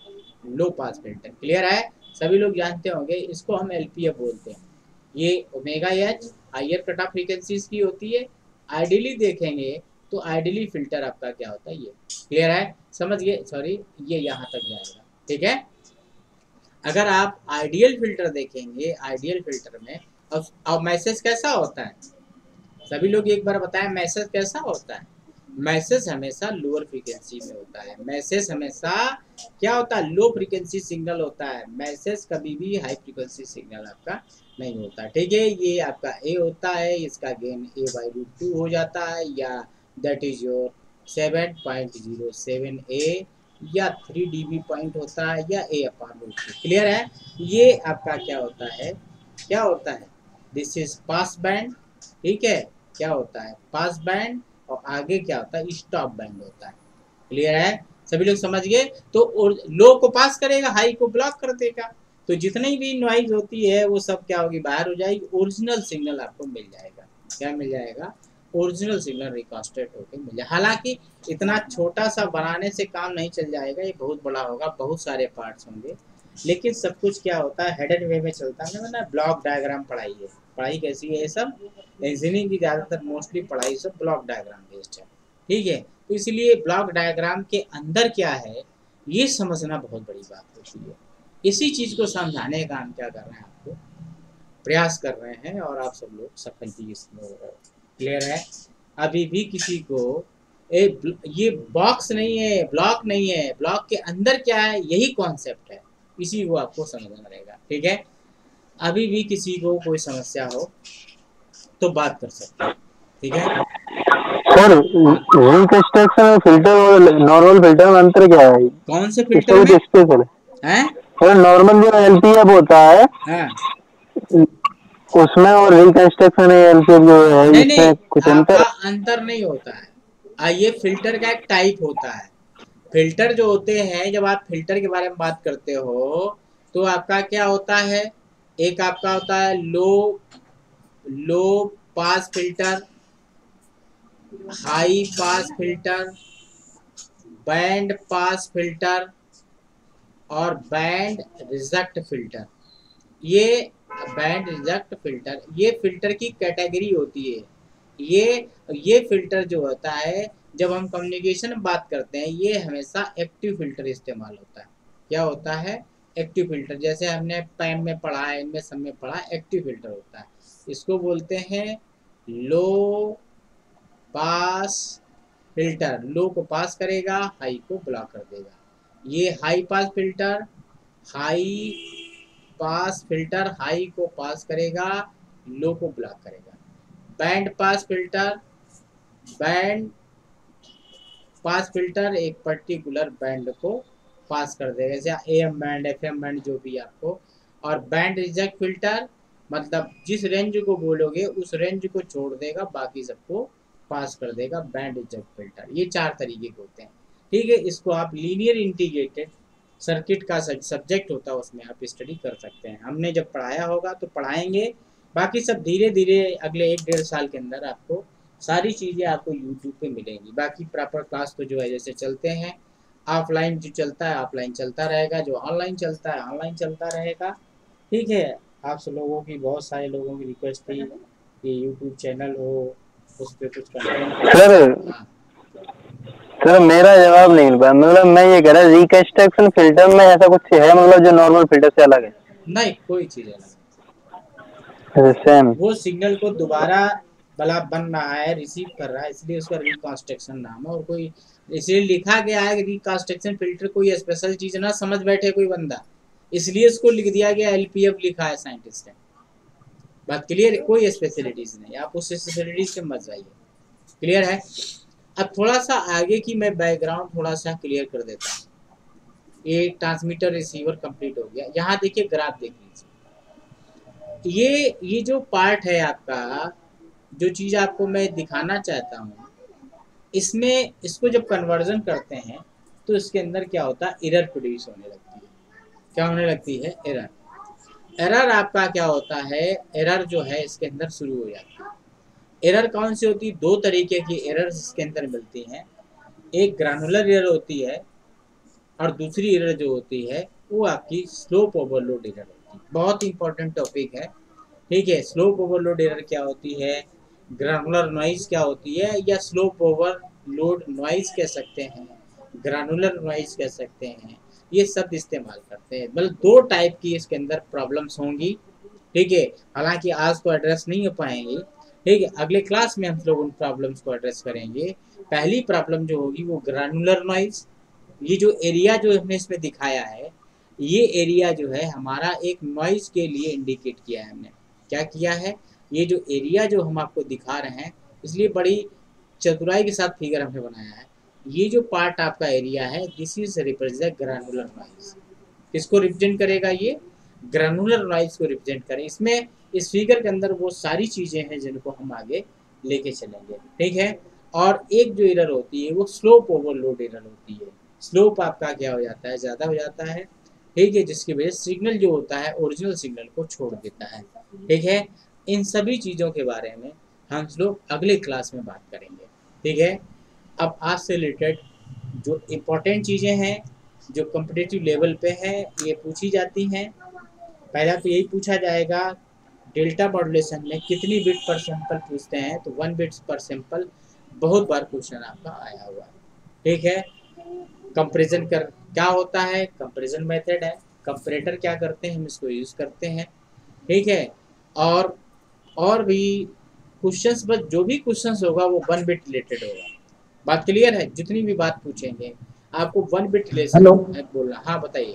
low pass filter. Clear है? सभी लोग जानते होंगे, इसको हम एलपीएफ बोलते हैं। ये omega H higher cut off frequencies की होती है। आइडियली देखेंगे तो आइडियली फिल्टर आपका क्या होता है, ये क्लियर है, समझ गए? सॉरी, ये यहाँ तक जाएगा। ठीक है, अगर आप आइडियल फिल्टर देखेंगे, आइडियल फिल्टर में अब मैसेज कैसा होता है, सभी लोग एक बार बताएं मैसेज कैसा होता है। मैसेज हमेशा लोअर फ्रीक्वेंसी में होता है, मैसेज हमेशा क्या होता है, लो फ्रीक्वेंसी सिग्नल होता है। मैसेज कभी भी हाई फ्रीक्वेंसी सिग्नल आपका नहीं होता। ठीक है, ये आपका ए होता है, इसका गेन A/√2 हो जाता है, या दैट इज योर 7.07 A, या 3 dB पॉइंट होता है, या A/√2। क्लियर है? ये आपका क्या होता है, क्या होता है, दिस इज पास बैंड। ठीक है, क्या होता है, पास बैंड, और आगे क्या होता है, स्टॉप बैंड होता है। क्लियर है? सभी लोग समझ गए? तो लो को पास करेगा, हाई को ब्लॉक कर देगा, तो जितनी भी नॉइज होती है वो सब क्या होगी, बाहर हो जाएगी, ओरिजिनल सिग्नल आपको मिल जाएगा। क्या मिल जाएगा, ओरिजिनल सिग्नल रिकॉन्स्ट्रक्ट होकर मिल जाए। हालांकि इतना छोटा सा बनाने से काम नहीं चल जाएगा, ये बहुत बड़ा होगा, बहुत सारे पार्ट्स होंगे, लेकिन सब कुछ क्या होता है हेडन वे में चलता है ना। ब्लॉक डायग्राम पढ़ाई है, पढ़ाई कैसी है, ये सब इंजीनियरिंग की ज़्यादातर मोस्टली पढ़ाई सब ब्लॉक डायग्राम बेस्ड है, ठीक है। तो इसलिए ब्लॉक डायग्राम के अंदर क्या है ये समझना बहुत बड़ी बात होती है। इसी चीज़ को समझाने का हम क्या कर रहे हैं, आपको प्रयास कर रहे हैं, और आप सब लोग सफल भी इसमें हो रहे हो। क्लियर है? अभी भी किसी को ये बॉक्स नहीं है, ब्लॉक नहीं है, ब्लॉक के अंदर क्या है यही कॉन्सेप्ट है, इसी को आपको समझना रहेगा, ठीक है। अभी भी किसी को कोई समस्या हो तो बात कर सकते हैं, ठीक है। सर रिकंस्ट्रक्शन और फिल्टर और नॉर्मल फिल्टर में अंतर क्या है? कौन से फिल्टर में स्पेशल है? सर नॉर्मल जो एलपीएफ होता है हाँ। उसमें और रिकंस्ट्रक्शन एलपीएफ जो है इसमें कुछ अंतर नहीं होता है। ये फिल्टर का एक टाइप होता है। फिल्टर जो होते हैं, जब आप फिल्टर के बारे में बात करते हो तो आपका क्या होता है, एक आपका होता है low pass filter, high pass filter, band pass filter और बैंड रिजेक्ट फिल्टर। ये बैंड रिजेक्ट फिल्टर ये फिल्टर की कैटेगरी होती है। ये फिल्टर जो होता है जब हम कम्युनिकेशन में बात करते हैं ये हमेशा एक्टिव फिल्टर इस्तेमाल होता है। क्या होता है? Active filter. जैसे हमने पैम में पढ़ा है, इनमें सब में पढ़ा, एक्टिव फिल्टर होता है। इसको बोलते हैं लो पास फिल्टर। लो को पास करेगा, हाई को ब्लॉक कर देगा। ये high pass filter, high pass filter high को पास करेगा, लो को ब्लॉक करेगा। Band pass filter, band pass filter एक पर्टिकुलर बैंड को पास कर देगा, जैसे एम बैंड, एफएम बैंड, जो भी आपको। और बैंड रिजेक्ट फिल्टर मतलब जिस रेंज को बोलोगे उस रेंज को छोड़ देगा, बाकी सबको पास कर देगा, बैंड रिजेक्ट फिल्टर। ये 4 तरीके के होते हैं, ठीक है। इसको आप लीनियर इंटीग्रेटेड सर्किट का सब्जेक्ट होता है, उसमें आप स्टडी कर सकते हैं। हमने जब पढ़ाया होगा तो पढ़ाएंगे, बाकी सब धीरे धीरे अगले 1-1.5 साल के अंदर आपको सारी चीज़ें आपको यूट्यूब पे मिलेंगी। बाकी प्रॉपर क्लास तो जो है जैसे चलते हैं, ऑफलाइन जो चलता है ऑफलाइन चलता रहेगा, जो ऑनलाइन चलता है ऑनलाइन चलता रहेगा, ठीक है। आप सब लोगों की, बहुत सारे लोगों की रिक्वेस्ट थी कि यूट्यूब चैनल हो, उस पर कुछ कंटेंट। सर मेरा जवाब नहीं मिल पाया, मतलब मैं ये कह रहा रिकंस्ट्रक्शन फिल्टर में ऐसा कुछ है मतलब जो नॉर्मल फिल्टर से अलग है? नहीं, कोई चीज़ अलग सेम। वो सिग्नल को दोबारा बन रहा है, रिसीव कर रहा है, इसलिए उसका रिकंस्ट्रक्शन नाम है। और कोई इसलिए लिखा गया है कि रिकंस्ट्रक्शन फिल्टर कोई स्पेशल चीज़ ना समझ बैठे कोई बंदा, इसलिए इसको लिख दिया गया एलपीएफ लिखा है साइंटिस्ट ने। बात क्लियर? कोई स्पेशलिटीज नहीं, आप उस स्पेशलिटीज से मत जाइए। क्लियर है? अब थोड़ा सा आगे की मैं बैकग्राउंड थोड़ा सा क्लियर कर देता हूँ। ये ट्रांसमीटर रिसीवर कंप्लीट हो गया। यहाँ देखिए ग्राफ देख लीजिए, ये जो पार्ट है आपका, जो चीज़ आपको मैं दिखाना चाहता हूँ, इसमें इसको जब कन्वर्जन करते हैं तो इसके अंदर क्या होता है, एरर प्रोड्यूस होने लगती है। क्या होने लगती है? एरर। एरर आपका क्या होता है, एरर जो है इसके अंदर शुरू हो जाती है। एरर कौन सी होती है? 2 तरीके की एरर्स इसके अंदर मिलती हैं। एक ग्रानुलर एरर होती है और दूसरी एरर जो होती है वो आपकी स्लोप ओवरलोड एरर होती है। बहुत इंपॉर्टेंट टॉपिक है, ठीक है। स्लोप ओवरलोड एरर क्या होती है, ग्रानुलर नॉइज क्या होती है, या स्लोप ओवरलोड नॉइज कह सकते हैं, ग्रानुलर नॉइज कह सकते हैं, ये सब इस्तेमाल करते हैं। मतलब 2 टाइप की इसके अंदर प्रॉब्लम्स होंगी, ठीक है। हालांकि आज तो एड्रेस नहीं हो पाएंगी, ठीक है। अगले क्लास में हम लोग उन प्रॉब्लम्स को एड्रेस करेंगे। पहली प्रॉब्लम जो होगी वो ग्रानुलर नॉइज। ये जो एरिया जो हमने इसमें दिखाया है, ये एरिया जो है हमारा एक नॉइज के लिए इंडिकेट किया है हमने। क्या किया है? ये जो एरिया जो हम आपको दिखा रहे हैं, इसलिए बड़ी चतुराई के साथ फिगर हमने बनाया है। ये जो पार्ट आपका एरिया है, this is represent granular noise. किसको रिप्रेजेंट करेगा? ये ग्रानुलर नॉइज को रिप्रेजेंट करें। इसमें इस फिगर के अंदर वो सारी चीज़ें हैं जिनको हम आगे लेके चलेंगे, ठीक है। और एक जो एरर होती है वो स्लोप ओवरलोड एरर होती है। स्लोप आपका क्या हो जाता है, ज़्यादा हो जाता है, ठीक है, जिसकी वजह से सिग्नल जो होता है ओरिजिनल सिग्नल को छोड़ देता है, ठीक है। इन सभी चीज़ों के बारे में हम लोग अगले क्लास में बात करेंगे। ठीक है, अब आज से रिलेटेड जो इम्पोर्टेंट चीज़ें हैं जो कॉम्पिटिटिव लेवल पे है ये पूछी जाती हैं। पहला तो यही पूछा जाएगा डेल्टा मॉड्यूलेशन में कितनी बिट पर सैंपल पूछते हैं, तो 1 बिट्स पर सैंपल बहुत बार क्वेश्चन आपका आया हुआ है। ठीक है, कंपैरिजन कर क्या होता है, कंपैरिजन मेथड है, कंपैरेटर क्या करते हैं, हम इसको यूज़ करते हैं। ठीक है, और भी क्वेश्चंस, बस जो भी क्वेश्चंस होगा वो 1 बिट रिलेटेड होगा। बात क्लियर है? जितनी भी बात पूछेंगे आपको 1 बिट रिलेशन बोलना। हाँ बताइए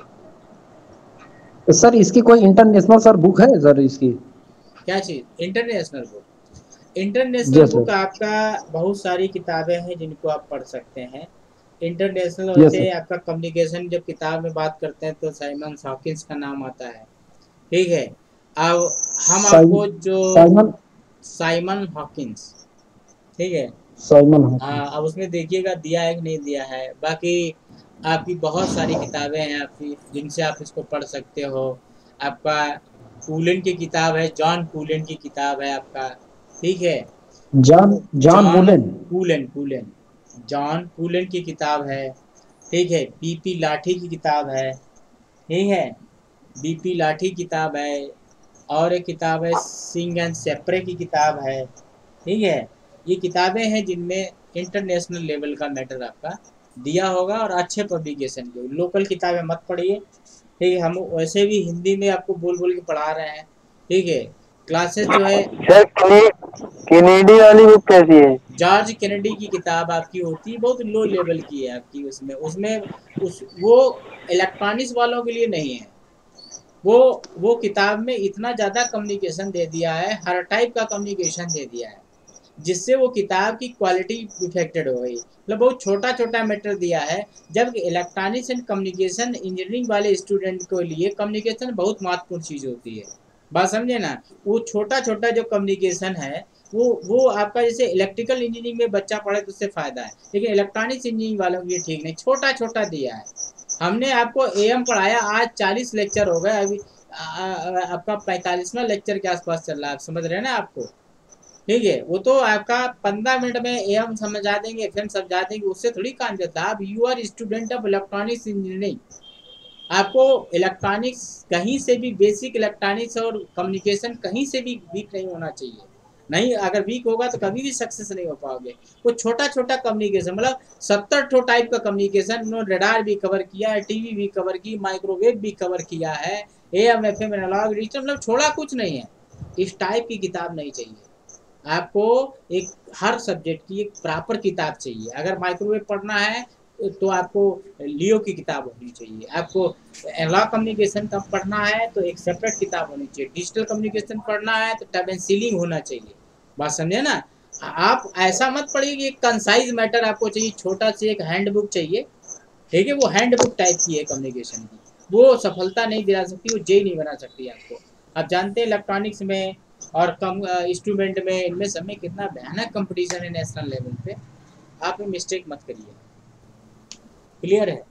सर, इसकी कोई इंटरनेशनल सर बुक है सर इसकी? क्या चीज़? International book? इंटरनेशनल बुक आपका बहुत सारी किताबें हैं जिनको आप पढ़ सकते हैं। इंटरनेशनल वैसे आपका कम्युनिकेशन जब किताब में बात करते हैं तो साइमन हॉकिंस का नाम आता है। ठीक है, अब हम आपको जो साइमन हॉकिंस, ठीक है, हाँ, अब उसमें देखिएगा दिया है कि नहीं दिया है। बाकी आपकी बहुत सारी किताबें हैं आपकी जिनसे आप इसको पढ़ सकते हो। आपका कूलन की किताब है, जॉन कूलन की किताब है आपका। ठीक है, जॉन कूलन की किताब है। ठीक है, बीपी लाठी की किताब है। ठीक है, बीपी लाठी किताब है, और एक किताब है सिंग एंड सेप्रे की किताब है। ठीक है, ये किताबें हैं जिनमें इंटरनेशनल लेवल का मैटर आपका दिया होगा और अच्छे पब्लिकेशन के। लोकल किताबें मत पढ़िए। ठीक है, हम वैसे भी हिंदी में आपको बोल बोल के पढ़ा रहे हैं। ठीक है, क्लासेस जो है सर कैनेडी वाली बुक कैसी है? जॉर्ज कैनेडी की किताब आपकी होती है, बहुत लो लेवल की है आपकी। वो इलेक्ट्रॉनिक्स वालों के लिए नहीं है। वो किताब में इतना ज़्यादा कम्युनिकेशन दे दिया है, हर टाइप का कम्युनिकेशन दे दिया है, जिससे वो किताब की क्वालिटी इफेक्टेड हो गई। मतलब बहुत छोटा छोटा मैटर दिया है, जबकि इलेक्ट्रॉनिक्स एंड कम्युनिकेशन इंजीनियरिंग वाले स्टूडेंट के लिए कम्युनिकेशन बहुत महत्वपूर्ण चीज़ होती है। बात समझे ना? वो छोटा छोटा जो कम्युनिकेशन है वो आपका, जैसे इलेक्ट्रिकल इंजीनियरिंग में बच्चा पढ़े तो उससे फ़ायदा है, लेकिन इलेक्ट्रॉनिक्स इंजीनियरिंग वालों के लिए ठीक नहीं, छोटा छोटा दिया है। हमने आपको एएम पढ़ाया, आज 40 लेक्चर हो गए, अभी आपका 45वां लेक्चर के आसपास चल रहा है। आप समझ रहे हैं ना आपको? ठीक है, वो तो आपका 15 मिनट में एएम समझा देंगे, एफएम समझा देंगे, उससे थोड़ी काम चलता है। आप you are student of electronics engineering, आपको इलेक्ट्रॉनिक्स कहीं से भी, बेसिक इलेक्ट्रॉनिक्स और कम्युनिकेशन कहीं से भी वीक नहीं होना चाहिए। नहीं, अगर वीक होगा तो कभी भी सक्सेस नहीं हो पाओगे। वो छोटा छोटा कम्युनिकेशन, मतलब 70 टाइप का कम्युनिकेशन उन्होंने रडार भी कवर किया है, टीवी भी कवर की, माइक्रोवेव भी कवर किया है, एएम एफएम एनालॉग डिजिटल, मतलब छोड़ा कुछ नहीं है। इस टाइप की किताब नहीं चाहिए आपको। एक हर सब्जेक्ट की एक प्रॉपर किताब चाहिए। अगर माइक्रोवेव पढ़ना है तो आपको लियो की किताब होनी चाहिए। आपको एनालॉग कम्युनिकेशन का पढ़ना है तो एक सेपरेट किताब होनी चाहिए। डिजिटल कम्युनिकेशन पढ़ना है तो टैब एंड सीलिंग होना चाहिए। बात समझे ना? आप ऐसा मत पढ़िए कि एक कंसाइज मैटर आपको चाहिए, छोटा से एक हैंड बुक चाहिए। ठीक है, वो हैंड बुक टाइप की है कम्युनिकेशन की, वो सफलता नहीं दिला सकती, वो जेई नहीं बना सकती आपको। आप जानते हैं इलेक्ट्रॉनिक्स में और कम इंस्ट्रूमेंट में, इनमें सब में कितना भयानक कंपटीशन है नेशनल लेवल पे। आप मिस्टेक मत करिए। क्लियर है?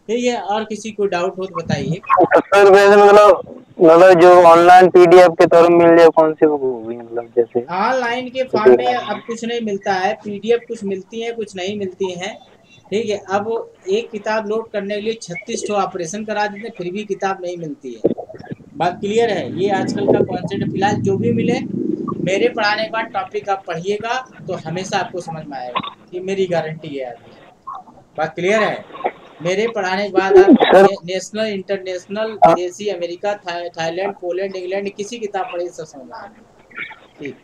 ठीक है, और किसी को डाउट हो तो बताइए। 70 रुपए से मतलब जो ऑनलाइन पीडीएफ के तौर में मिल जाए, कौन सी बुक होगी? मतलब जैसे ऑनलाइन के फॉर्म में अब कुछ नहीं मिलता है, पीडीएफ कुछ मिलती है, कुछ नहीं मिलती है। ठीक है, अब एक किताब लोड करने के लिए 36 ऑपरेशन करा देते हैं, फिर भी किताब नहीं मिलती है। बात क्लियर है? ये आजकल का कॉन्सेप्ट। फिलहाल जो भी मिले, मेरे पढ़ाने के बाद टॉपिक आप पढ़िएगा तो हमेशा आपको समझ में आएगा, ये मेरी गारंटी है आपकी। बात क्लियर है? मेरे पढ़ाने के बाद आप नेशनल, इंटरनेशनल, विदेशी, अमेरिका, थाईलैंड, पोलैंड, इंग्लैंड, किसी किताब पढ़िए, सब समझ में आएगा। ठीक,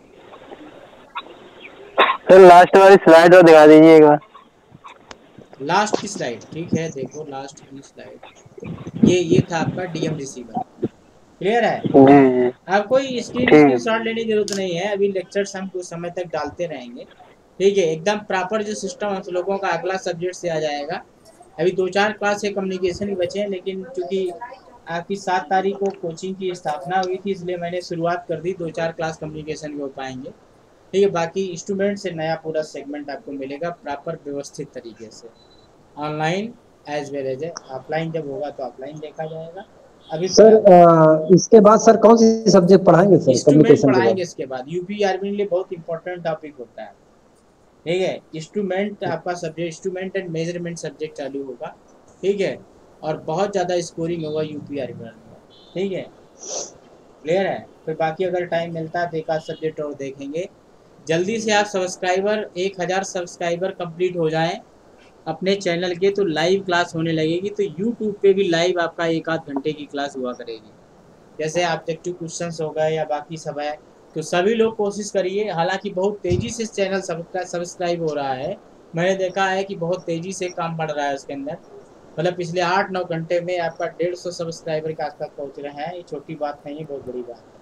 सर लास्ट वाली स्लाइड और दिखा दीजिएगा। लास्ट की स्लाइड? ठीक है, देखो लास्ट की स्लाइड, ये था आपका डीएम रिसीवर। क्लियर है? जी। अब कोई स्क्रीनशॉट लेने की जरूरत नहीं है, अभी लेक्चर्स हम कुछ समय तक डालते रहेंगे। ठीक है, एकदम प्रॉपर जो सिस्टम हम लोगों का अगला सब्जेक्ट से आ जाएगा। अभी 2-4 क्लास से कम्युनिकेशन ही बचे हैं, लेकिन चूँकि आपकी 7 तारीख को कोचिंग की स्थापना हुई थी, इसलिए मैंने शुरुआत कर दी। 2-4 क्लास कम्युनिकेशन के हो पाएंगे। ठीक है, बाकी इंस्ट्रूमेंट से नया पूरा सेगमेंट आपको मिलेगा प्रॉपर व्यवस्थित तरीके से, online as well as offline. जब होगा तो ऑफलाइन देखा जाएगा। अभी सर इसके बाद सर कौन सी सब्जेक्ट पढ़ाएंगे सर इंस्ट्रूमेंट कम्युनिकेशन के पढ़ाएंगे बाद? इसके बाद। यूपी आर्मी के लिए बहुत इंपॉर्टेंट टॉपिक होता है, ठीक है। इंस्ट्रूमेंट आपका subject, instrument and measurement subject चालू होगा, ठीक है। और बहुत ज़्यादा स्कोरिंग होगा यूपी आर्मी में, ठीक है, क्लियर है। फिर बाकी अगर टाइम मिलता है तो एक आध सब्जेक्ट और देखेंगे। जल्दी से आप सब्सक्राइबर 1000 सब्सक्राइबर कंप्लीट हो जाएं अपने चैनल के, तो लाइव क्लास होने लगेगी। तो यूट्यूब पे भी लाइव आपका 1 आध घंटे की क्लास हुआ करेगी, जैसे ऑब्जेक्टिव क्वेश्चंस हो गए या बाकी सब है। तो सभी लोग कोशिश करिए, हालांकि बहुत तेज़ी से चैनल सब्सक्राइब हो रहा है। मैंने देखा है कि बहुत तेज़ी से काम बढ़ रहा है उसके अंदर, मतलब पिछले 8-9 घंटे में आपका 150 सब्सक्राइबर के आसपास पहुंच रहे हैं। ये छोटी बात नहीं है, बहुत बड़ी बात है,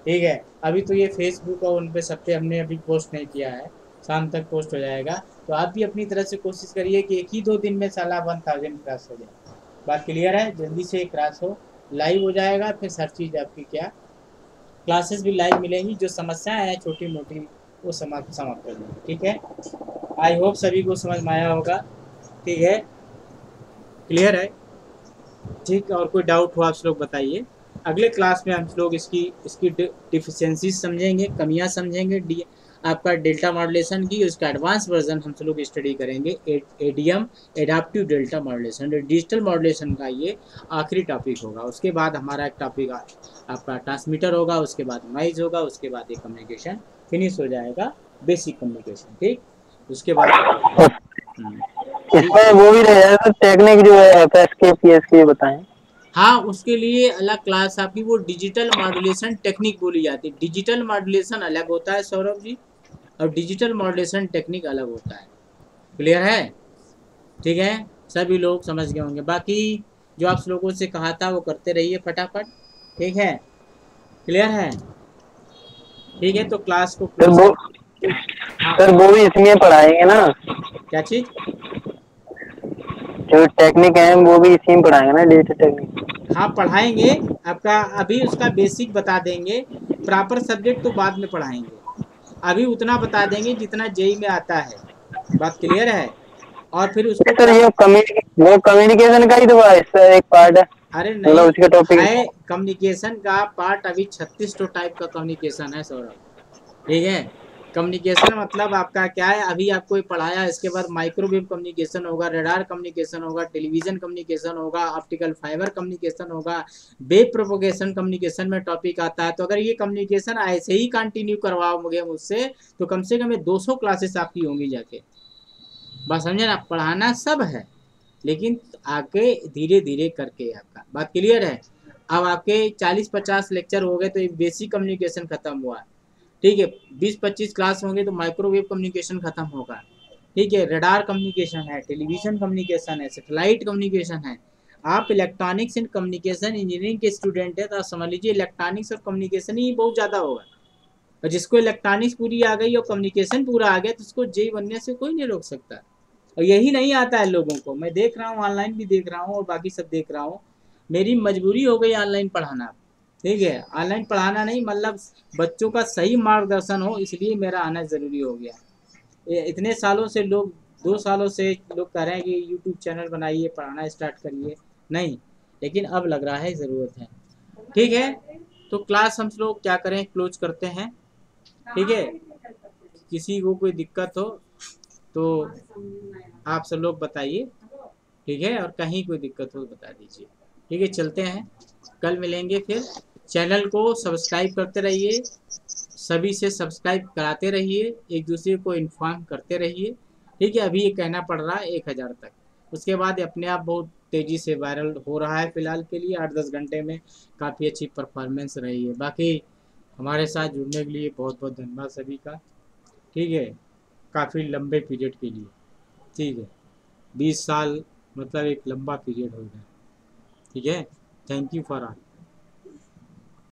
ठीक है। अभी तो ये फेसबुक और उन पे सब पे हमने अभी पोस्ट नहीं किया है, शाम तक पोस्ट हो जाएगा। तो आप भी अपनी तरफ से कोशिश करिए कि 1 ही 2 दिन में साला 1000 क्रॉस हो जाए। बात क्लियर है, जल्दी से क्रॉस हो, लाइव हो जाएगा। फिर हर चीज़ आपकी क्या क्लासेस भी लाइव मिलेंगी, जो समस्याएं हैं छोटी मोटी वो समाप्त कर देंगे, ठीक है। आई होप सभी को समझ में आया होगा, ठीक है, क्लियर है, ठीक। और कोई डाउट हो आप लोग बताइए। अगले क्लास में हम लोग इसकी डिफिशियंसी समझेंगे, कमियां समझेंगे, आपका डेल्टा मॉड्यूलेशन की उसका एडवांस वर्जन हम लोग स्टडी करेंगे, ADM adaptive delta modulation. Digital modulation का ये आखिरी टॉपिक होगा। उसके बाद हमारा एक टॉपिक आपका ट्रांसमीटर होगा, उसके बाद नॉइज होगा, उसके बाद ये कम्युनिकेशन फिनिश हो जाएगा, बेसिक कम्युनिकेशन, ठीक। उसके बाद इसमें वो भी रहेगा तो टेक्निक जो है एफएस के पीएस के बताएं। हाँ, उसके लिए अलग क्लास आपकी वो डिजिटल मॉड्यूलेशन टेक्निक बोली जाती है। डिजिटल मॉड्यूलेशन अलग होता है सौरभ जी, और डिजिटल मॉड्यूलेशन टेक्निक अलग होता है, क्लियर है, ठीक है। सभी लोग समझ गए होंगे। बाकी जो आप लोगों से कहा था वो करते रहिए फटाफट, ठीक है, क्लियर है, ठीक है। तो क्लास को सर वो सर वो भी इसमें पढ़ाएंगे ना, क्या चीज, जो टेक्निक है वो भी इसी में पढ़ाएंगे ना, डिजिटल टेक्निक। हाँ पढ़ाएंगे आपका, अभी उसका बेसिक बता देंगे, प्रॉपर सब्जेक्ट तो बाद में पढ़ाएंगे। अभी उतना बता देंगे जितना जेई में आता है, बात क्लियर है। और फिर उसको सर ये वो कम्युनिकेशन का ही तो एक पार्ट है, अरे नहीं मतलब उसका टॉपिक है, कम्युनिकेशन का पार्ट अभी 36 टाइप का कम्युनिकेशन है सौरभ, ठीक है। कम्युनिकेशन मतलब आपका क्या है, अभी आपको पढ़ाया, इसके बाद माइक्रोवेव कम्युनिकेशन होगा, रडार कम्युनिकेशन होगा, टेलीविजन कम्युनिकेशन होगा, ऑप्टिकल फाइबर कम्युनिकेशन होगा, वेब प्रोपोगेशन कम्युनिकेशन में टॉपिक आता है। तो अगर ये कम्युनिकेशन ऐसे ही कंटिन्यू करवाओगे मुझसे तो कम से कम 200 क्लासेस आपकी होंगी जाके, बस समझे ना। पढ़ाना सब है, लेकिन आगे धीरे धीरे करके आपका, बात क्लियर है। अब आपके 40-50 लेक्चर हो गए तो एक बेसिक कम्युनिकेशन खत्म हुआ, ठीक है। 20-25 क्लास होंगे तो माइक्रोवेव कम्युनिकेशन खत्म होगा, ठीक है। रडार कम्युनिकेशन है, टेलीविजन कम्युनिकेशन है, सैटेलाइट कम्युनिकेशन है। आप इलेक्ट्रॉनिक्स एंड कम्युनिकेशन इंजीनियरिंग के स्टूडेंट है तो आप समझ लीजिए इलेक्ट्रॉनिक्स और कम्युनिकेशन ही बहुत ज़्यादा होगा। और जिसको इलेक्ट्रॉनिक्स पूरी आ गई और कम्युनिकेशन पूरा आ गया तो उसको जेई बनने से कोई नहीं रोक सकता। और यही नहीं आता है लोगों को, मैं देख रहा हूँ, ऑनलाइन भी देख रहा हूँ और बाकी सब देख रहा हूँ। मेरी मजबूरी हो गई ऑनलाइन पढ़ाना, ठीक है। ऑनलाइन पढ़ाना नहीं, मतलब बच्चों का सही मार्गदर्शन हो, इसलिए मेरा आना ज़रूरी हो गया। इतने सालों से लोग, 2 सालों से लोग कह रहे हैं कि यूट्यूब चैनल बनाइए, पढ़ाना स्टार्ट करिए, नहीं, लेकिन अब लग रहा है ज़रूरत है, ठीक है। तो क्लास हम लोग क्या करें, क्लोज करते हैं, ठीक है। किसी को कोई दिक्कत हो तो आप सब लोग बताइए, ठीक है। और कहीं कोई दिक्कत हो तो बता दीजिए, ठीक है। चलते हैं, कल मिलेंगे फिर। चैनल को सब्सक्राइब करते रहिए, सभी से सब्सक्राइब कराते रहिए, एक दूसरे को इन्फॉर्म करते रहिए, ठीक है। अभी ये कहना पड़ रहा है 1000 तक, उसके बाद अपने आप बहुत तेज़ी से वायरल हो रहा है। फ़िलहाल के लिए 8-10 घंटे में काफ़ी अच्छी परफॉर्मेंस रही है। बाकी हमारे साथ जुड़ने के लिए बहुत बहुत धन्यवाद सभी का, ठीक है, काफ़ी लंबे पीरियड के लिए, ठीक है। 20 साल मतलब एक लंबा पीरियड हो गया, ठीक है। Thank you for all.